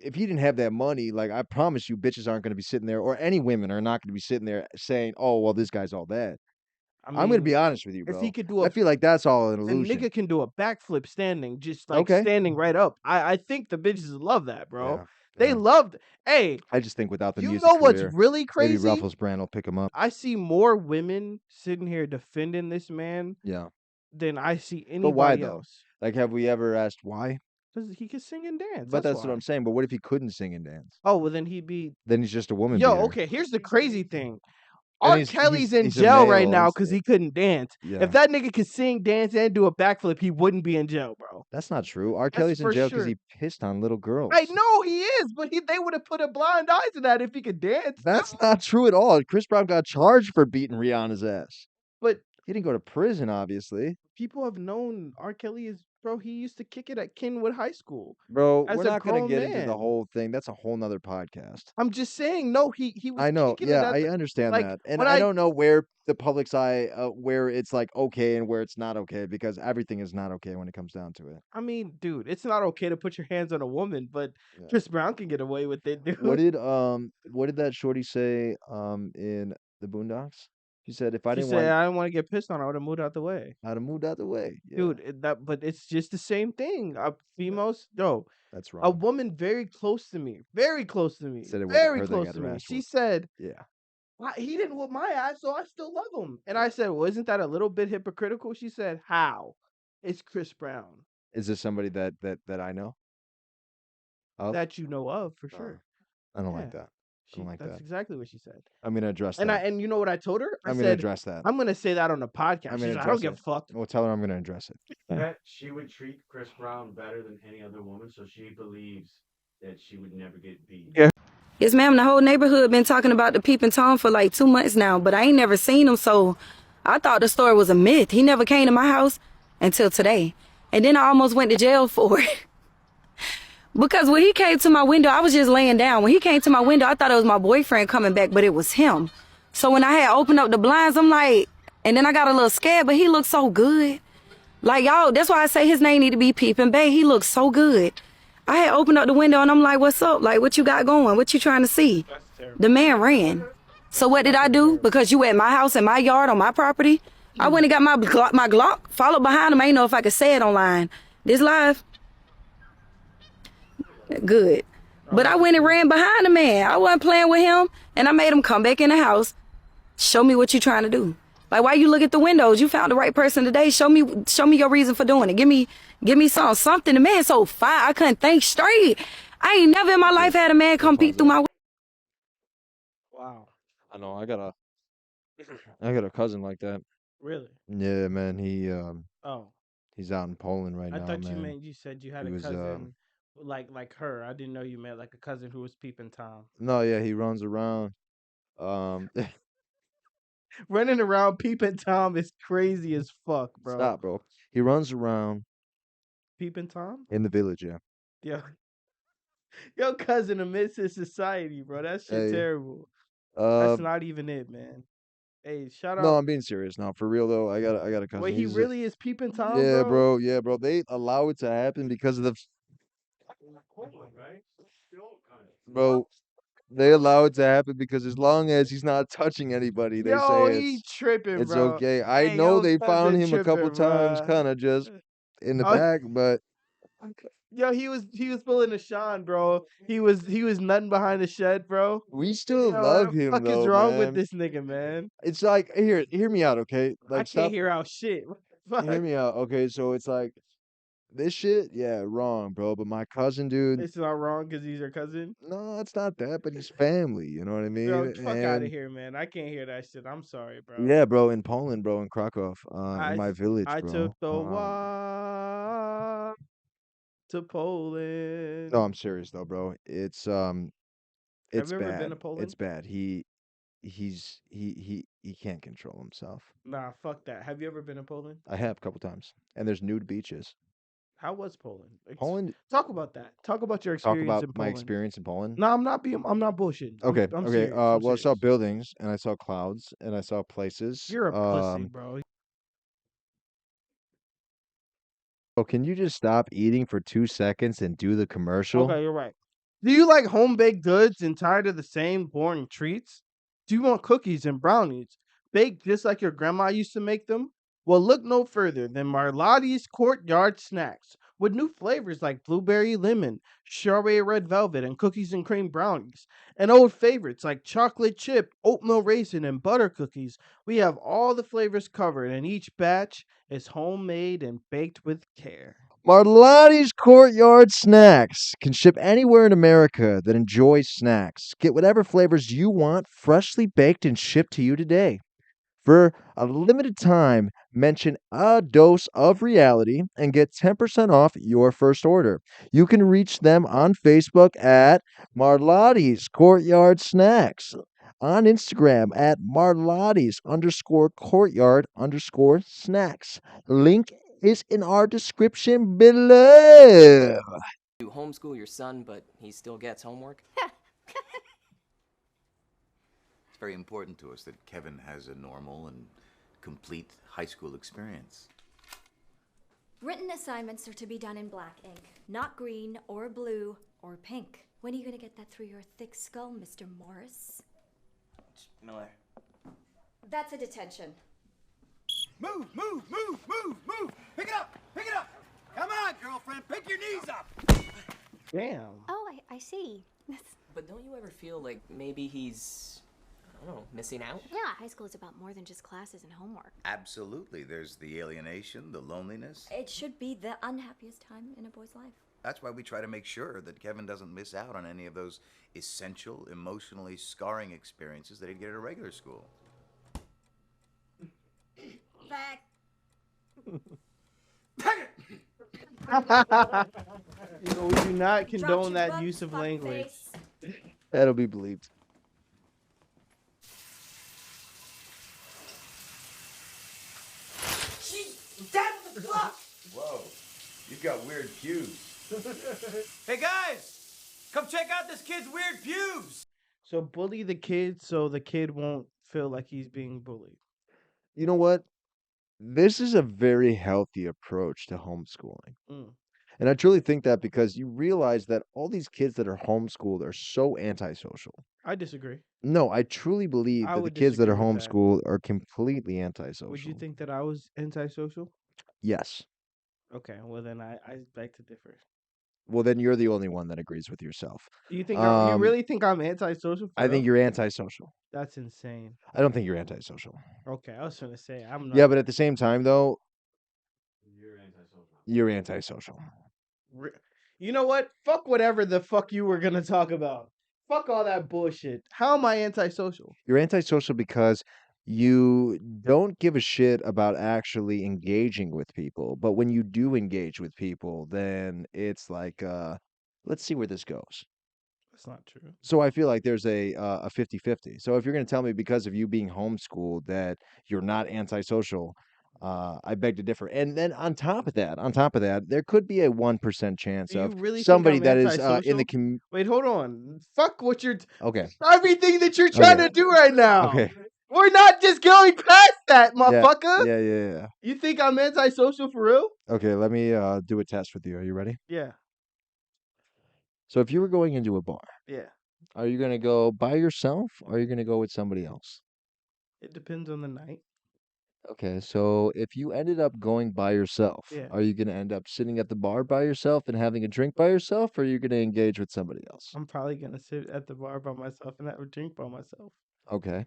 if he didn't have that money, like I promise you, bitches aren't going to be sitting there, or any women are not going to be sitting there saying, "Oh, well, this guy's all that." I I'm going to mean, be honest with you, if he bro. could do I a feel like that's all an the illusion. nigga can do a backflip standing, just like Okay. standing right up. I think the bitches love that, bro. Yeah. They Yeah. loved. Hey, I just think without the you music know what's career, really maybe crazy? Ruffles brand will pick him up. I see more women sitting here defending this man Yeah. than I see But why anybody though? else. Like, have we ever asked why? Because he can sing and dance. But That's that's what why. I'm saying. But what if he couldn't sing and dance? Oh, well, then he'd be. Then he's just a woman Yo, beater. okay, here's the crazy thing. And R. Kelly's in he's a jail right male. now because he couldn't dance. Yeah. If that nigga could sing, dance, and do a backflip, he wouldn't be in jail, bro. That's not true. R. That's Kelly's in for jail because sure. he pissed on little girls. I know he is, but they would have put a blind eye to that if he could dance. That's not true at all. Chris Brown got charged for beating Rihanna's ass. But He didn't go to prison, obviously. people have known R. Kelly is, bro. He used to kick it at Kenwood High School. Bro, As we're a not going to grown get into the man. whole thing. That's a whole nother podcast. I'm just saying, no, he was I know. kicking it Yeah, at I the, understand like that. And when I don't know where the public's eye, where it's like okay and where it's not okay, because everything is not okay when it comes down to it. I mean, dude, it's not okay to put your hands on a woman, but Yeah. Chris Brown can get away with it, dude. What did that shorty say in the Boondocks? She said if I She didn't said, want I didn't want to get pissed on. I would have moved out the way. I'd have moved out the way. Yeah. Dude, but it's just the same thing. Females, no. That's A wrong. woman very close to me, very close to me, Said it wasn't very her that close got to her me. ass She whooped. said, Yeah. he didn't whoop my ass, so I still love him. And I said, well, isn't that a little bit hypocritical? She said, how? It's Chris Brown. Is this somebody that I know? Of? that you know of for No, sure. I don't Yeah. like that. I don't like That's that. exactly what she said. I'm gonna address And that. you know what I told her? I I'm gonna said, address that. I'm gonna say that on the podcast. I'm She's gonna like, I don't address give a it. fuck. Well, tell her I'm gonna address it. That she would treat Chris Brown better than any other woman, so she believes that she would never get beat. Yeah. Yes, ma'am. The whole neighborhood been talking about the peeping Tom for like 2 months now, but I ain't never seen him, so I thought the story was a myth. He never came to my house until today. And then I almost went to jail for it. Because when he came to my window, I was just laying down. When he came to my window, I thought it was my boyfriend coming back, but it was him. So when I had opened up the blinds, I'm like, and then I got a little scared, but he looked so good. Like, y'all, that's why I say his name need to be Peeping Bay. He looks so good. I had opened up the window and I'm like, what's up? Like, what you got going? What you trying to see? That's terrible. The man ran. So what did I do? Because you at my house, in my yard, on my property, I went and got my Glock, followed behind him. I ain't know if I could say it online. This live? Good. But I went and ran behind the man. I wasn't playing with him, and I made him come back in the house. Show me what you trying to do. Like, why you look at the windows? You found the right person today. Show me your reason for doing it. Give me something. The man so fine, I couldn't think straight. I ain't never in my life had a man come peek through my. Wow. I know. I got a cousin like that. Really? Yeah, man. Oh, He's out in Poland right I now, thought man. you said you had He a was, cousin like her. I didn't know you meant like a cousin who was peeping Tom. No, yeah, he runs around. Running around peeping Tom is crazy as fuck, bro. Stop, bro. He runs around Peeping Tom? in the village, yeah. Yo, your cousin amidst his society, bro. That shit Hey, terrible. uh, That's not even it, man. Hey, shout no, out. I'm being serious now. For real though, I got a cousin. Wait, he He's really is peeping Tom, yeah, bro? yeah, bro. They allow it to happen because of the bro. They allow it to happen because as long as he's not touching anybody, they Yo, say he tripping, it's bro. okay. I Hey, know yo, they found cousin him a couple tripping, times, bro. kind of just in the Oh, back, but yo, he was pulling a Sean, bro. He was nothing behind the shed, bro. we still Yo, what love the him fuck is though, wrong with man. this nigga, man? It's like hear me out, okay? I Like can't stop, hear out shit. What the hear fuck? me out, okay? So it's like this shit, yeah, wrong, bro. But my cousin, dude, It's not wrong because he's your cousin. no, it's not that, but he's family, you know what I Bro, mean? fuck out of And here, man. I can't hear that shit. I'm sorry, bro. yeah, bro, in Poland, bro, in Krakow, in I my village, I took bro. the walk to No, Poland. I'm serious though, bro. Have It's you ever been bad. to Poland? It's bad. He can't control himself. Nah, fuck that. Have you ever been to Poland? I have a couple times, and there's nude beaches. How was Poland? Poland. Talk about that. Talk about your Talk experience about in my Poland. experience in Poland. No, I'm not bullshitting. Okay, I'm okay. serious. I'm Well, I saw serious. buildings and I saw clouds and I saw places. You're a pussy, bro. Oh, can you just stop eating for 2 seconds and do the commercial? Okay, you're right. Do you like home baked goods and tired of the same boring treats? Do you want cookies and brownies baked just like your grandma used to make them? Well, look no further than Marlotti's Courtyard Snacks with new flavors like blueberry lemon, strawberry red velvet, and cookies and cream brownies, and old favorites like chocolate chip, oatmeal raisin, and butter cookies. We have all the flavors covered, and each batch is homemade and baked with care. Marlotti's Courtyard Snacks can ship anywhere in America that enjoys snacks. Get whatever flavors you want, freshly baked and shipped to you today. For a limited time, mention a dose of reality and get 10% off your first order. You can reach them on Facebook at Marlotti's Courtyard Snacks, on Instagram at Marlotti's_courtyard_snacks. Link is in our description below. You homeschool your son, but he still gets homework? It's very important to us that Kevin has a normal and complete high school experience. Written assignments are to be done in black ink, not green or blue or pink. When are you going to get that through your thick skull, Mr. Morris? Miller. That's a detention. Move, move, move, move, move! Pick it up! Pick it up! Come on, girlfriend, pick your knees up! Damn. Oh, I see. But don't you ever feel like maybe he's, I don't know, missing out? Yeah, high school is about more than just classes and homework. Absolutely. There's the alienation, the loneliness. It should be the unhappiest time in a boy's life. That's why we try to make sure that Kevin doesn't miss out on any of those essential, emotionally scarring experiences that he'd get at a regular school. Fact. You know, we do not condone Dropped your that butt, use of language. fuckface. That'll be believed. She's dead. What the fuck? Whoa, you've got weird pubes. Hey guys, come check out this kid's weird pubes. So bully the kid so the kid won't feel like he's being bullied. You know what? This is a very healthy approach to homeschooling. Mm. And I truly think that because you realize that all these kids that are homeschooled are so antisocial. I disagree. No, I truly believe I that the would kids that are disagree with that. homeschooled are completely antisocial. Would you think that I was antisocial? Yes. Okay, well then I beg to differ. Well, then you're the only one that agrees with yourself. You think you Um, really think I'm antisocial? For I think real? you're antisocial. That's insane. I don't think you're antisocial. Okay, I was gonna say I'm not. Yeah, but at the same time, though, You're antisocial. you're antisocial. You know what? Fuck whatever the fuck you were gonna talk about. Fuck all that bullshit. How am I antisocial? You're antisocial because you don't give a shit about actually engaging with people. But when you do engage with people, then it's like, let's see where this goes. That's not true. So I feel like there's a 50-50. So if you're going to tell me because of you being homeschooled that you're not antisocial, I beg to differ. And then on top of that, there could be a 1% chance Do you of really somebody think I'm that is in the antisocial? Wait, hold on. Fuck what you're Okay. everything that you're trying Okay. to do right now. Okay. We're not just going past that, Yeah. motherfucker. Yeah. You think I'm antisocial for real? Okay, let me do a test with you. Are you ready? Yeah. So if you were going into a bar, Yeah. are you going to go by yourself or are you going to go with somebody else? It depends on the night. Okay, so if you ended up going by yourself, Yeah. are you going to end up sitting at the bar by yourself and having a drink by yourself, or are you going to engage with somebody else? I'm probably gonna sit at the bar by myself and have a drink by myself. Okay,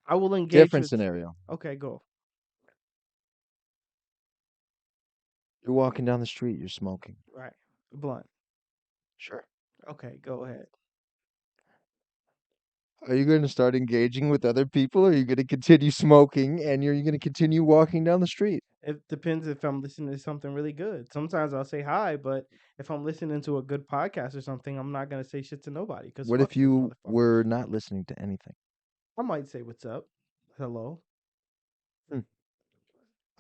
I will engage different with. scenario. Okay, go. You're walking down the street, you're smoking. Right. Blunt. Sure. Okay, go ahead. Are you going to start engaging with other people, or are you going to continue smoking and you're going to continue walking down the street? It depends if I'm listening to something really good. Sometimes I'll say hi, but if I'm listening to a good podcast or something, I'm not gonna say shit to nobody. Cause What fuck if those you motherfuckers. were not listening to anything? I might say what's up, hello.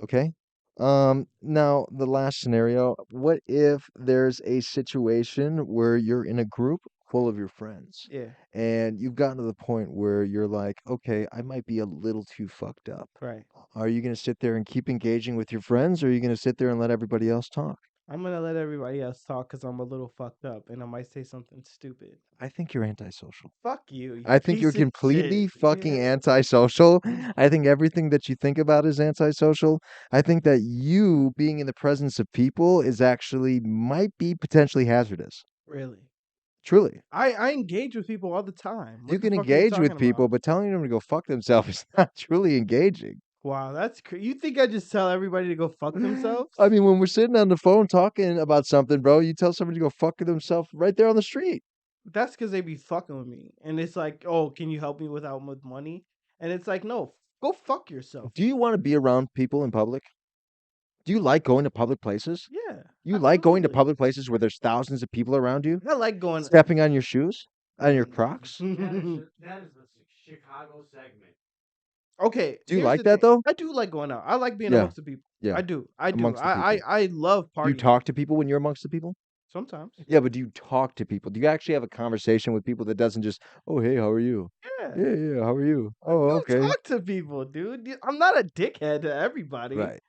Okay. Now the last scenario, what if there's a situation where you're in a group full of your friends Yeah. and you've gotten to the point where you're like, okay, I might be a little too fucked up. Right. Are you going to sit there and keep engaging with your friends, or are you going to sit there and let everybody else talk? I'm gonna let everybody else talk because I'm a little fucked up and I might say something stupid. I think you're antisocial. Fuck you. I think you're piece of completely shit. fucking antisocial. I think everything that you think about is antisocial. I think that you being in the presence of people is actually might be potentially hazardous. Really. Truly. I engage with people all the time. You What the can fuck are you engage with talking people, about? but telling them to go fuck themselves is not truly engaging. Wow, that's you think I just tell everybody to go fuck themselves? I mean, when we're sitting on the phone talking about something, bro, you tell somebody to go fuck themselves right there on the street. That's because they be fucking with me. And it's like, oh, can you help me with money? And it's like, no, go fuck yourself. Do you want to be around people in public? Do you like going to public places? Yeah. You like going to absolutely. public places where there's thousands of people around you? I like going. Stepping on your shoes? On your Crocs? That is the Chicago segment. Okay. Do you here's like the that, thing. though? I do like going out. I like being Yeah. amongst the people. Yeah. I do. I do. Amongst the I people. I love Do partying. you talk to people when you're amongst the people? Sometimes. Yeah, but do you talk to people? Do you actually have a conversation with people that doesn't just, oh, hey, how are you? Yeah. Yeah, how are you? Oh, I okay. talk to people, dude. I'm not a dickhead to everybody. Right.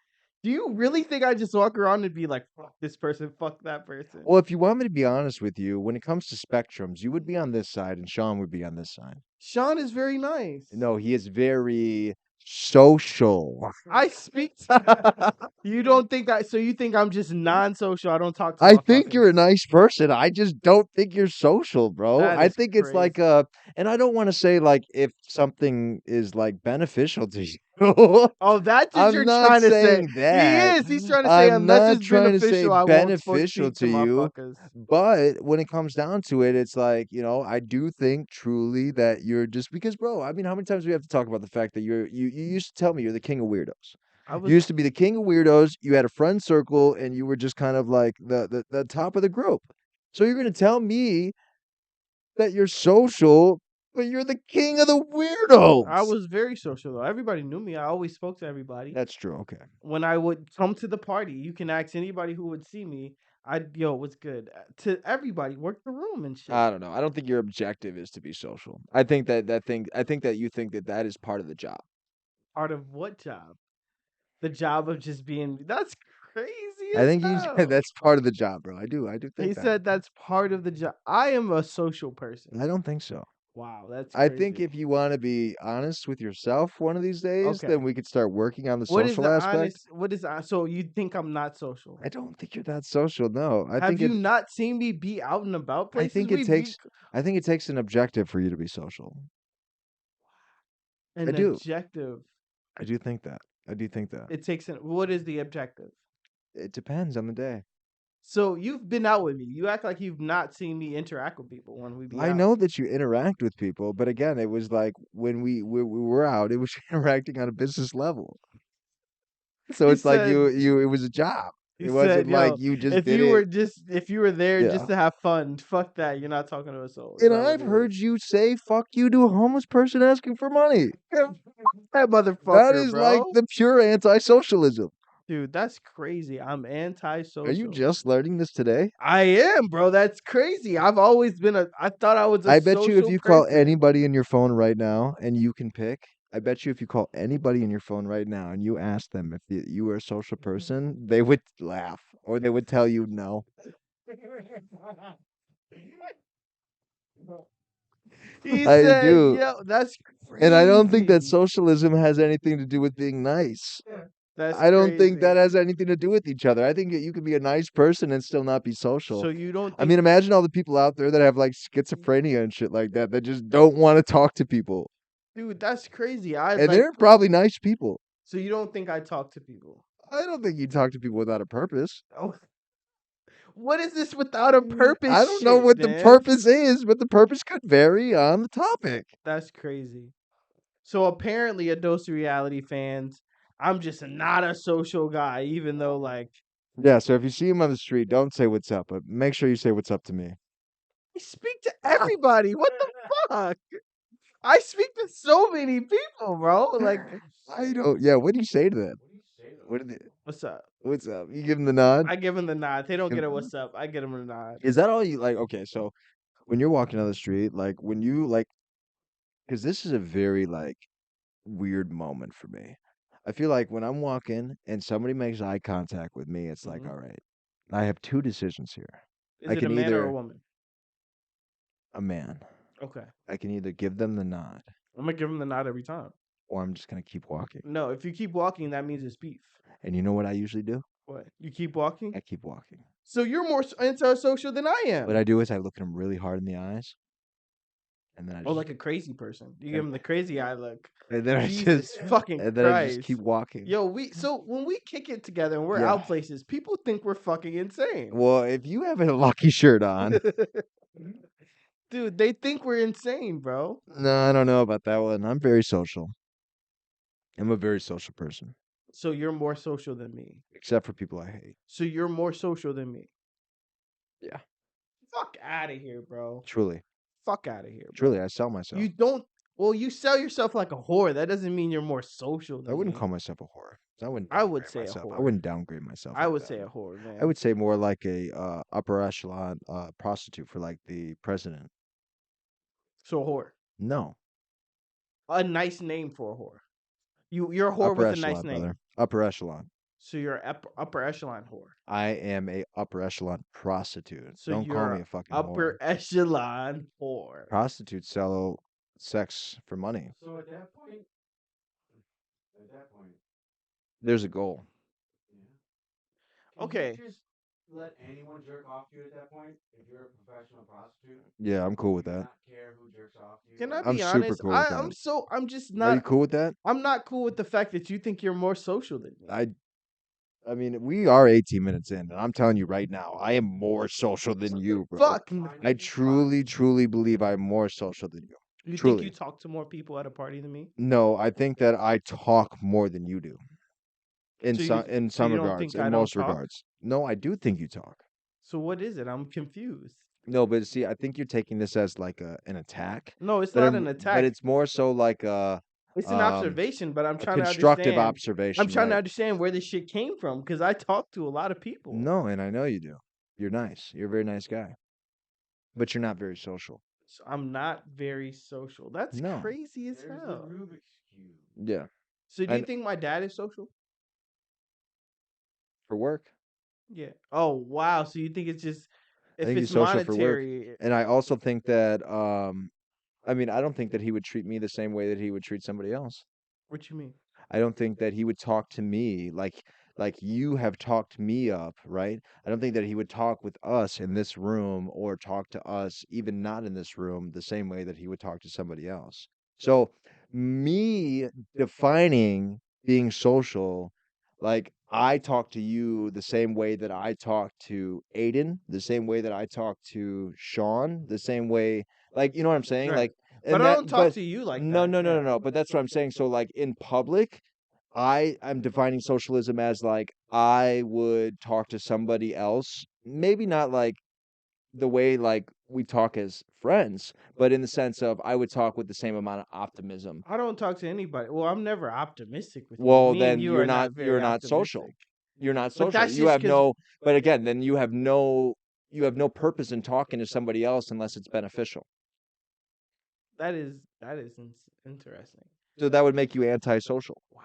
Do you really think I just walk around and be like, fuck this person, fuck that person? Well, if you want me to be honest with you, when it comes to spectrums, you would be on this side and Sean would be on this side. Sean is very nice. No, he is very social. I speak to you don't think so you think I'm just non-social. I don't talk to I think motherfuckers. you're a nice person. I just don't think you're social, bro. That I is think it's like crazy. and I don't want to say like if something is like beneficial to you. Oh, that's what I'm you're not trying to say. saying He that. is. He's trying to say I'm unless not it's trying to say beneficial, I won't beneficial speak to to you, motherfuckers. but when it comes down to it, it's like, I do think truly that you're just because, bro, I mean, how many times do we have to talk about the fact that you used to tell me you're the king of weirdos. I was You used to be the king of weirdos. You had a friend circle, and you were just kind of like the top of the group. So you're gonna tell me that you're social, but you're the king of the weirdos. I was very social though. Everybody knew me. I always spoke to everybody. That's true. Okay. When I would come to the party, you can ask anybody who would see me. What's good? To everybody, work the room and shit. I don't know. I don't think your objective is to be social. I think that you think that that is part of the job. Part of what job? The job of just being. That's crazy I as think you hell. that's part of the job, bro. I do think He that. said that's part of the job. I am a social person. I don't think so. Wow, that's I crazy. think if you want to be honest with yourself one of these days, Okay. then we could start working on the What is social the aspect. honest? What is so you think I'm not social? I don't think you're that social. No, I Have think you not seen me be out and about I places? think it takes. I think it takes an objective for you to be social. An I do. objective. I do think that. I do think that. It takes what is the objective? It depends on the day. So you've been out with me. You act like you've not seen me interact with people when we be I out. know that you interact with people, but again, it was like when we were out, it was interacting on a business level. So He it's like said- it was a job. He It said, wasn't like "Yo, you just if did you it. were there Yeah. just to have fun, fuck that. You're not talking to a soul." Is And that what I've it heard is? you say "fuck you" to a homeless person asking for money. That motherfucker, That is like bro. the pure anti-socialism. Dude, that's crazy. I'm antisocial. Are you just learning this today? I am, bro. That's crazy. I've always been I thought I was a I bet you if social you call person. anybody in your phone right now and you can pick, I bet you if you call anybody in your phone right now and you ask them if you were a social person, they would laugh or they would tell you no. He I said, do. "Yo, that's crazy." And I don't think that socialism has anything to do with being nice. That's I don't think that crazy. has anything to do with each other. I think that you can be a nice person and still not be social. So you don't I think mean, imagine all the people out there that have like schizophrenia and shit like that that just don't want to talk to people. dude, that's crazy. And they're probably nice people. So you don't think I talk to people? I don't think you talk to people without a purpose. Oh. What is this without a purpose? I don't know shit, what the man? purpose is, but the purpose could vary on the topic. That's crazy. So apparently, a dose of reality fans, I'm just not a social guy, even though like Yeah, so if you see him on the street, don't say what's up, but make sure you say what's up to me. I speak to everybody. What the fuck? I speak to so many people, bro. Like, I don't. Yeah, what do you say to them? What do they, what's up? what's up? You give them the nod? I give them the nod. They don't get a what's up. I get them the nod. Is that all you like? Okay, so when you're walking down the street, like when you like, because this is a very like weird moment for me. I feel like when I'm walking and somebody makes eye contact with me, it's like, Mhm. all right, I have two decisions here. Is I it a can man or either a woman? a man. Okay, I can either give them the nod I'm gonna give them the nod every time. or I'm just gonna keep walking. No, if you keep walking, that means it's beef. And you know what I usually do? What? You keep walking? I keep walking. So you're more antisocial than I am. What I do is I look at them really hard in the eyes, and then I Oh, just, like a crazy person. You give him the crazy eye look. and then I Jesus just, fucking and then I just Christ. keep walking. Yo, so when we kick it together and we're Yeah. out places, people think we're fucking insane. Well, if you have a lucky shirt on, Dude, they think we're insane, bro. no, I don't know about that one. I'm very social. I'm a very social person, So you're more social than me. except for people I hate. So you're more social than me. Yeah. Fuck out of here, bro. Truly, Fuck out of here, bro. truly, I sell myself. You don't. Well, you sell yourself like a whore. That doesn't mean you're more social than I wouldn't me. call myself a whore. I wouldn't. I would downgrade say a myself. I whore. wouldn't downgrade myself. I like would that. say a whore, man. I would say more like a upper echelon prostitute for like the president. So a whore. No, A nice name for a whore. You're a whore upper with echelon, a nice name. brother. Upper echelon. So you're upper echelon whore. I am a upper echelon prostitute. So Don't you're call me a fucking upper whore. echelon whore. Prostitutes sell sex for money. So at that point, There's a goal. can Okay. you just let anyone jerk off to you at that point if you're a professional prostitute? Yeah, I'm cool with Do you that. not care who jerks off to Can I I'm be super honest? cool with that. I'm just Are you not. cool with that? I'm not cool with the fact that you think you're more social than me. I mean, we are 18 minutes in, and I'm telling you right now, I am more social than you, bro. Fuck. I truly, truly believe I'm more social than you. You think you Truly. talk to more people at a party than me? No, I think that I talk more than you do. In So some you don't regards, think in I don't most talk? regards. No, I do think you talk. So what is it? I'm confused. No, but see, I think you're taking this as like an attack. No, it's But not an attack. but it's more so like It's an observation, but I'm a trying to constructive understand. observation, I'm trying to right? understand where this shit came from because I talk to a lot of people. No, and I know you do. You're nice. You're a very nice guy. But you're not very social. So I'm not very social. That's No. crazy as hell. Yeah. So do you And think my dad is social? for work. Yeah. Oh wow. So you think it's just I if think it's he's social for work. monetary? And I also think that I mean, I don't think that he would treat me the same way that he would treat somebody else. What you mean? I don't think that he would talk to me like you have talked me up, right? I don't think that he would talk with us in this room or talk to us even not in this room the same way that he would talk to somebody else. So me defining being social, like I talk to you the same way that I talk to Aiden, the same way that I talk to Sean, the same way, like you know what I'm saying? Right. Like But and I that don't talk but to you like no, that. no, no, Yeah. no, no. But that's what I'm saying. So like in public, I'm defining socialism as like I would talk to somebody else, maybe not like the way like we talk as friends, but in the sense of I would talk with the same amount of optimism. I don't talk to anybody. Well, I'm never optimistic with you. Well, Me and then you are not you're very not social. optimistic. You're not But social. that's just because But again, then you have no purpose in talking to somebody else unless it's beneficial. that is interesting. So that would make you antisocial. Wow.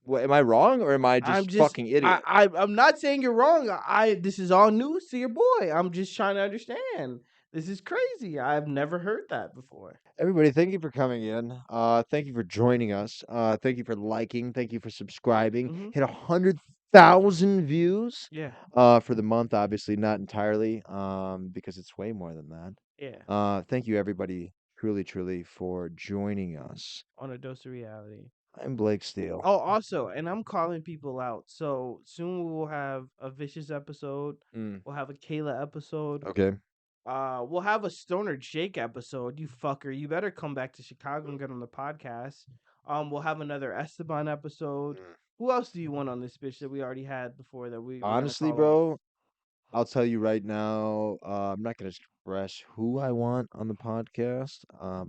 Well, am I wrong or am I just fucking idiot? I'm not saying you're wrong. This is all news to your boy. I'm just trying to understand. This is crazy. I've never heard that before. Everybody, thank you for coming in. Thank you for joining us. Thank you for liking. Thank you for subscribing. Mhm. Hit 100,000 views. Yeah. For the month, obviously not entirely. Because it's way more than that. Yeah. Thank you, everybody, truly, truly, for joining us. On a dose of reality. I'm Blake Steele. Oh, also, and I'm calling people out. So soon we will have a Vicious episode. We'll have a Kayla episode. Okay. We'll have a Stoner Jake episode. You fucker, you better come back to Chicago and get on the podcast. We'll have another Esteban episode. Who else do you want on this bitch that we already had before that we Honestly, bro, I'll tell you right now, I'm not going to express who I want on the podcast,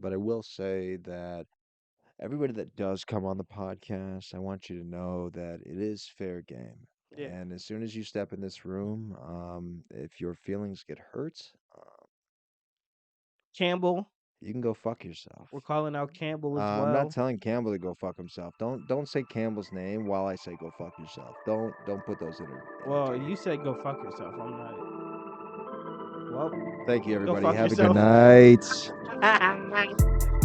but I will say that everybody that does come on the podcast, I want you to know that it is fair game. Yeah. And as soon as you step in this room, if your feelings get hurt, Campbell. you can go fuck yourself. We're calling out Campbell as well. I'm not telling Campbell to go fuck himself. Don't say Campbell's name while I say go fuck yourself. Don't put those in. Well, you said go fuck yourself. I'm not. Well, Thank you, go everybody. fuck Have yourself. a good night.